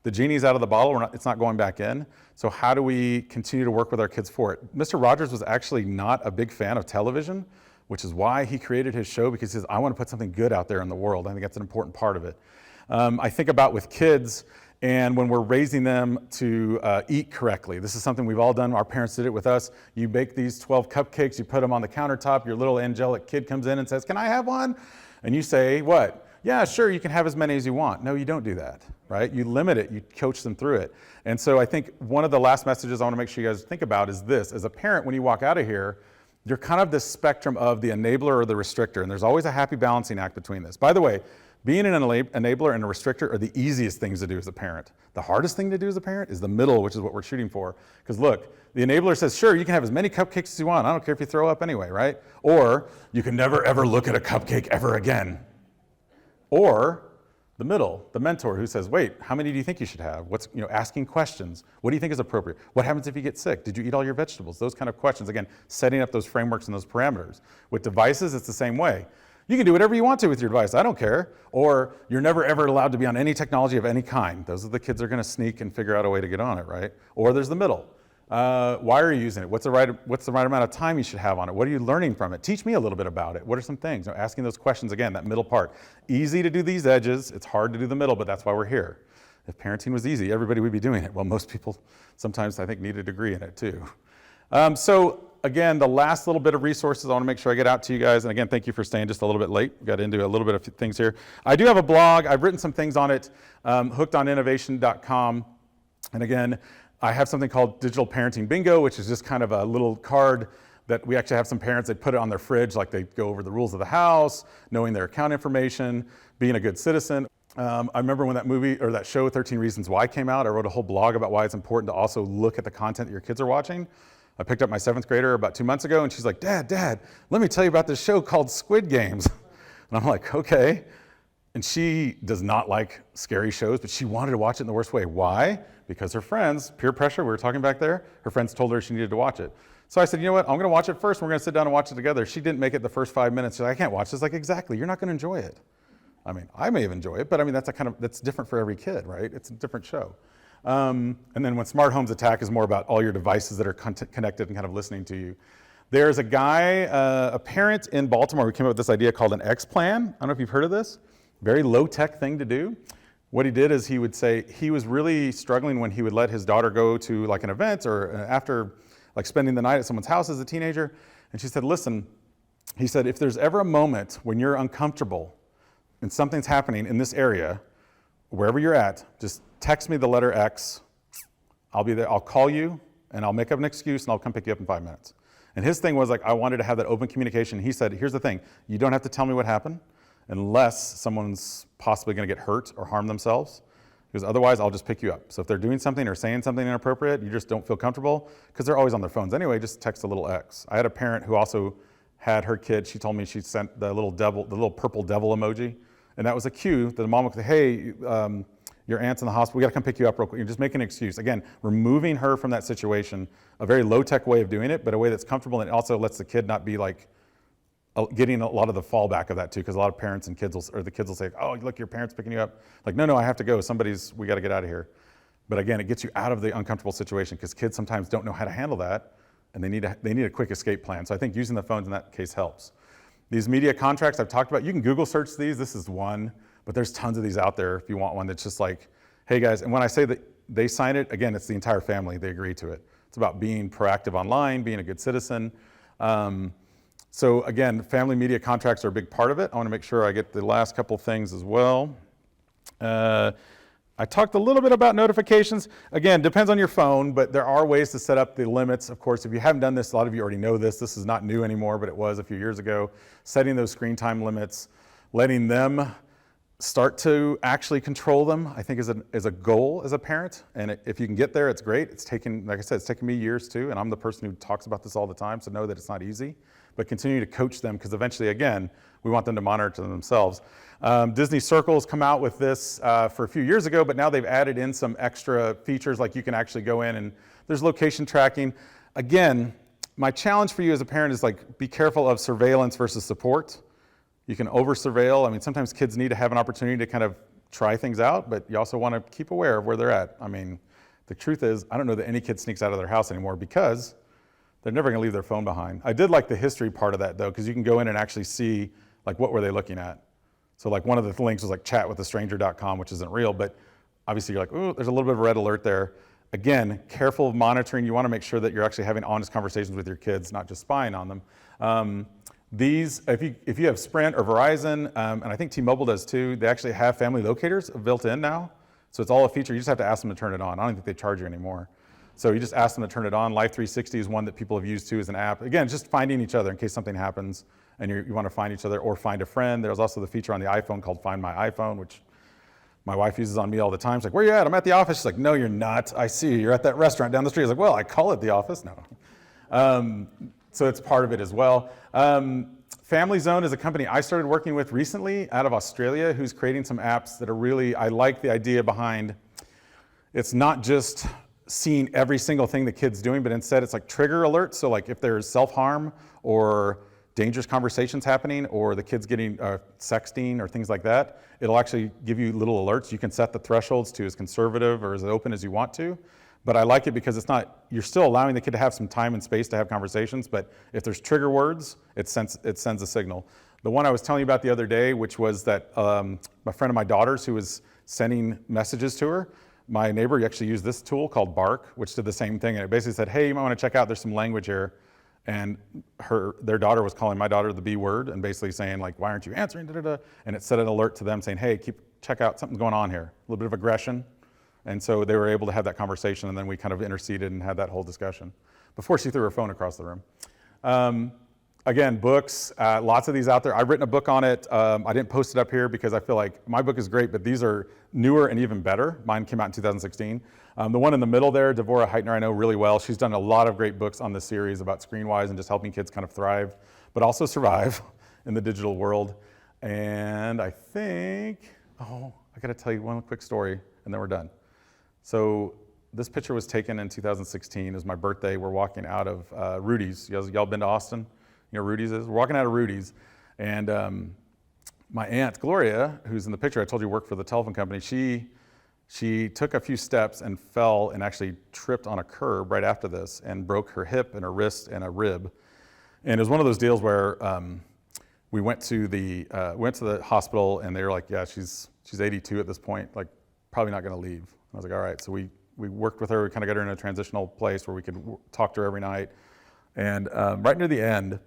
The genie's out of the bottle, it's not going back in. So how do we continue to work with our kids for it? Mr. Rogers was actually not a big fan of television, which is why he created his show, because he says, I want to put something good out there in the world. I think that's an important part of it. I think about with kids, and when we're raising them to eat correctly. This is something we've all done. Our parents did it with us. You bake these 12 cupcakes, you put them on the countertop, your little angelic kid comes in and says, can I have one? And you say, what? yeah, sure, you can have as many as you want. No, you don't do that, right? You limit it, you coach them through it. And so I think one of the last messages I want to make sure you guys think about is this. As a parent, when you walk out of here, you're kind of this spectrum of the enabler or the restrictor, and there's always a happy balancing act between this. By the way, being an enabler and a restrictor are the easiest things to do as a parent. The hardest thing to do as a parent is the middle, which is what we're shooting for. Because look, the enabler says, sure, you can have as many cupcakes as you want. I don't care if you throw up anyway, right? Or you can never ever look at a cupcake ever again. Or the middle, the mentor who says, wait, how many do you think you should have? What's, asking questions. What do you think is appropriate? What happens if you get sick? Did you eat all your vegetables? Those kind of questions. Again, setting up those frameworks and those parameters. With devices, it's the same way. You can do whatever you want to with your device. I don't care. Or you're never ever allowed to be on any technology of any kind. Those are the kids that are going to sneak and figure out a way to get on it, right? Or there's the middle. Why are you using it? What's the right amount of time you should have on it? What are you learning from it? Teach me a little bit about it. What are some things? Asking those questions again, that middle part. Easy to do these edges. It's hard to do the middle, but that's why we're here. If parenting was easy, everybody would be doing it. Well, most people sometimes I think need a degree in it too. So again, the last little bit of resources I want to make sure I get out to you guys. And again, thank you for staying just a little bit late. We got into a little bit of things here. I do have a blog. I've written some things on it, hookedoninnovation.com. And again, I have something called Digital Parenting Bingo, which is just kind of a little card that we actually have some parents, they put it on their fridge, like they go over the rules of the house, knowing their account information, being a good citizen. I remember when that movie or that show 13 Reasons Why came out, I wrote a whole blog about why it's important to also look at the content that your kids are watching. I picked up my 7th grader about 2 months ago and she's like, Dad, let me tell you about this show called Squid Games. And I'm like, okay. And she does not like scary shows, but she wanted to watch it in the worst way. Why? Because her friends, peer pressure, we were talking back there, her friends told her she needed to watch it. So I said, you know what, I'm gonna watch it first, we're gonna sit down and watch it together. She didn't make it the first 5 minutes. She's like, I can't watch this. Like, exactly, you're not gonna enjoy it. I mean, I may enjoy it, but I mean, that's different for every kid, right? It's a different show. And then when Smart Homes Attack is more about all your devices that are connected and kind of listening to you. There's a guy, a parent in Baltimore who came up with this idea called an X Plan. I don't know if you've heard of this. Very low-tech thing to do. What he did is he would say he was really struggling when he would let his daughter go to like an event or after like spending the night at someone's house as a teenager. And she said, listen, he said, if there's ever a moment when you're uncomfortable and something's happening in this area, wherever you're at, just text me the letter X. I'll be there, I'll call you and I'll make up an excuse and I'll come pick you up in 5 minutes. And his thing was like, I wanted to have that open communication. He said, here's the thing, you don't have to tell me what happened unless someone's possibly going to get hurt or harm themselves, because otherwise I'll just pick you up. So if they're doing something or saying something inappropriate, you just don't feel comfortable, because they're always on their phones anyway, just text a little X. I had a parent who also had her kid, she told me she sent the little purple devil emoji, and that was a cue that the mom would say, hey, your aunt's in the hospital, we got to come pick you up real quick. You're just making an excuse. Again, removing her from that situation, a very low-tech way of doing it, but a way that's comfortable and also lets the kid not be like, getting a lot of the fallback of that too, because a lot of parents and kids will say, oh, look, your parents picking you up. Like, no, I have to go. We got to get out of here. But again, it gets you out of the uncomfortable situation because kids sometimes don't know how to handle that and they need a quick escape plan. So I think using the phones in that case helps. These media contracts I've talked about, you can Google search these. This is one, but there's tons of these out there if you want one that's just like, hey guys, and when I say that they sign it, again, it's the entire family, they agree to it. It's about being proactive online, being a good citizen. So again, family media contracts are a big part of it. I want to make sure I get the last couple things as well. I talked a little bit about notifications. Again, depends on your phone, but there are ways to set up the limits. Of course, if you haven't done this, a lot of you already know this. This is not new anymore, but it was a few years ago. Setting those screen time limits, letting them start to actually control them, I think is a goal as a parent. And if you can get there, it's great. It's taken, like I said, it's taken me years too, and I'm the person who talks about this all the time, so know that it's not easy. But continue to coach them, because eventually, again, we want them to monitor themselves. Disney Circles come out with this for a few years ago, but now they've added in some extra features, like you can actually go in and there's location tracking. Again, my challenge for you as a parent is like, be careful of surveillance versus support. You can over-surveil. I mean, sometimes kids need to have an opportunity to kind of try things out, but you also want to keep aware of where they're at. I mean, the truth is, I don't know that any kid sneaks out of their house anymore because they're never going to leave their phone behind. I did like the history part of that though, because you can go in and actually see like what were they looking at. So like one of the links was like chatwithastranger.com, which isn't real, but obviously you're like, ooh, there's a little bit of a red alert there. Again, careful of monitoring. You want to make sure that you're actually having honest conversations with your kids, not just spying on them. These, if you have Sprint or Verizon, and I think T-Mobile does too, they actually have family locators built in now. So it's all a feature. You just have to ask them to turn it on. I don't think they charge you anymore. So you just ask them to turn it on. Life360 is one that people have used too as an app. Again, just finding each other in case something happens and you want to find each other or find a friend. There's also the feature on the iPhone called Find My iPhone, which my wife uses on me all the time. She's like, where you at? I'm at the office. She's like, no, you're not. I see you. You're at that restaurant down the street. I was like, well, I call it the office. No. So it's part of it as well. Family Zone is a company I started working with recently out of Australia who's creating some apps that are really, I like the idea behind, it's not just seeing every single thing the kid's doing, but instead it's like trigger alerts. So like if there's self-harm or dangerous conversations happening or the kid's getting sexting or things like that, it'll actually give you little alerts. You can set the thresholds to as conservative or as open as you want to. But I like it because it's not, you're still allowing the kid to have some time and space to have conversations, but if there's trigger words, it sends a signal. The one I was telling you about the other day, which was that a friend of my daughter's who was sending messages to her, my neighbor actually used this tool called Bark, which did the same thing. And it basically said, hey, you might want to check out, there's some language here. And their daughter was calling my daughter the B word and basically saying like, why aren't you answering, da-da-da. And it set an alert to them saying, hey, check out, something's going on here. A little bit of aggression. And so they were able to have that conversation, and then we kind of interceded and had that whole discussion before she threw her phone across the room. Again, books, lots of these out there. I've written a book on it. I didn't post it up here because I feel like my book is great, but these are newer and even better. Mine came out in 2016. The one in the middle there, Devorah Heitner, I know really well. She's done a lot of great books on this series about ScreenWise and just helping kids kind of thrive, but also survive in the digital world. And I think, I gotta tell you one quick story, and then we're done. So this picture was taken in 2016. It was my birthday. We're walking out of Rudy's. Y'all been to Austin? You know where Rudy's is? We're walking out of Rudy's. And my aunt, Gloria, who's in the picture I told you worked for the telephone company, she took a few steps and fell and actually tripped on a curb right after this and broke her hip and her wrist and a rib. And it was one of those deals where we went to the hospital and they were like, yeah, she's 82 at this point, like probably not gonna leave. I was like, all right. So we worked with her. We kind of got her in a transitional place where we could talk to her every night. And right near the end,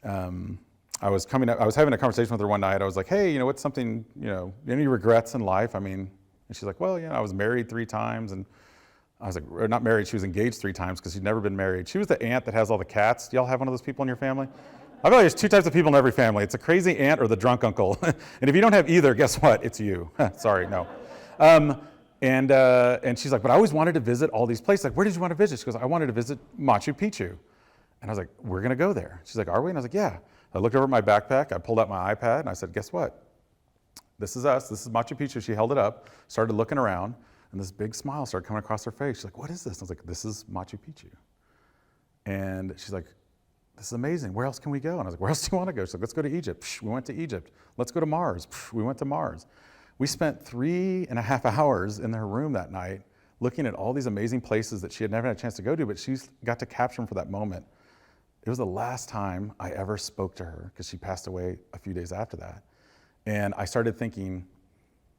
I was having a conversation with her one night. I was like, hey, what's something, any regrets in life? I mean, and she's like, well, I was married 3 times. And I was like, or not married, she was engaged 3 times because she'd never been married. She was the aunt that has all the cats. Do y'all have one of those people in your family? I feel like there's 2 types of people in every family. It's a crazy aunt or the drunk uncle. And if you don't have either, guess what? It's you. Sorry, no. And she's like, but I always wanted to visit all these places. Like, where did you want to visit? She goes, I wanted to visit Machu Picchu. And I was like, we're going to go there. She's like, are we? And I was like, yeah. I looked over at my backpack. I pulled out my iPad and I said, guess what? This is us. This is Machu Picchu. She held it up, started looking around, and this big smile started coming across her face. She's like, what is this? I was like, this is Machu Picchu. And she's like, this is amazing. Where else can we go? And I was like, where else do you want to go? She's like, let's go to Egypt. Psh, we went to Egypt. Let's go to Mars. Psh, we went to Mars. We spent 3.5 hours in her room that night looking at all these amazing places that she had never had a chance to go to, but she got to capture them for that moment. It was the last time I ever spoke to her because she passed away a few days after that. And I started thinking,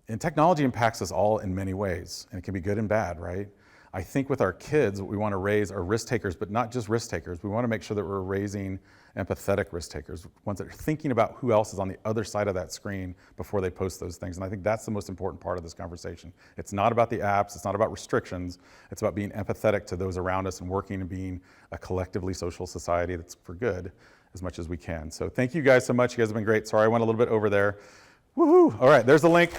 and technology impacts us all in many ways, and it can be good and bad, right? I think with our kids, what we want to raise are risk takers, but not just risk takers. We want to make sure that we're raising empathetic risk takers, ones that are thinking about who else is on the other side of that screen before they post those things. And I think that's the most important part of this conversation. It's not about the apps, it's not about restrictions, it's about being empathetic to those around us and working and being a collectively social society that's for good as much as we can. So thank you guys so much. You guys have been great. Sorry I went a little bit over there. Woohoo! All right, there's the link.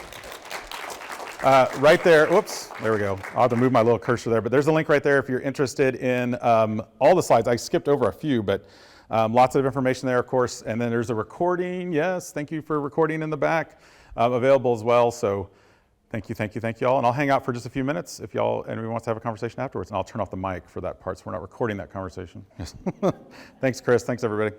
Right there, whoops, there we go. I'll have to move my little cursor there, but there's a link right there if you're interested in all the slides. I skipped over a few, but lots of information there, of course. And then there's a recording. Yes, thank you for recording in the back, available as well. So thank you all. And I'll hang out for just a few minutes if anyone wants to have a conversation afterwards. And I'll turn off the mic for that part so we're not recording that conversation. Yes. Thanks, Chris. Thanks, everybody.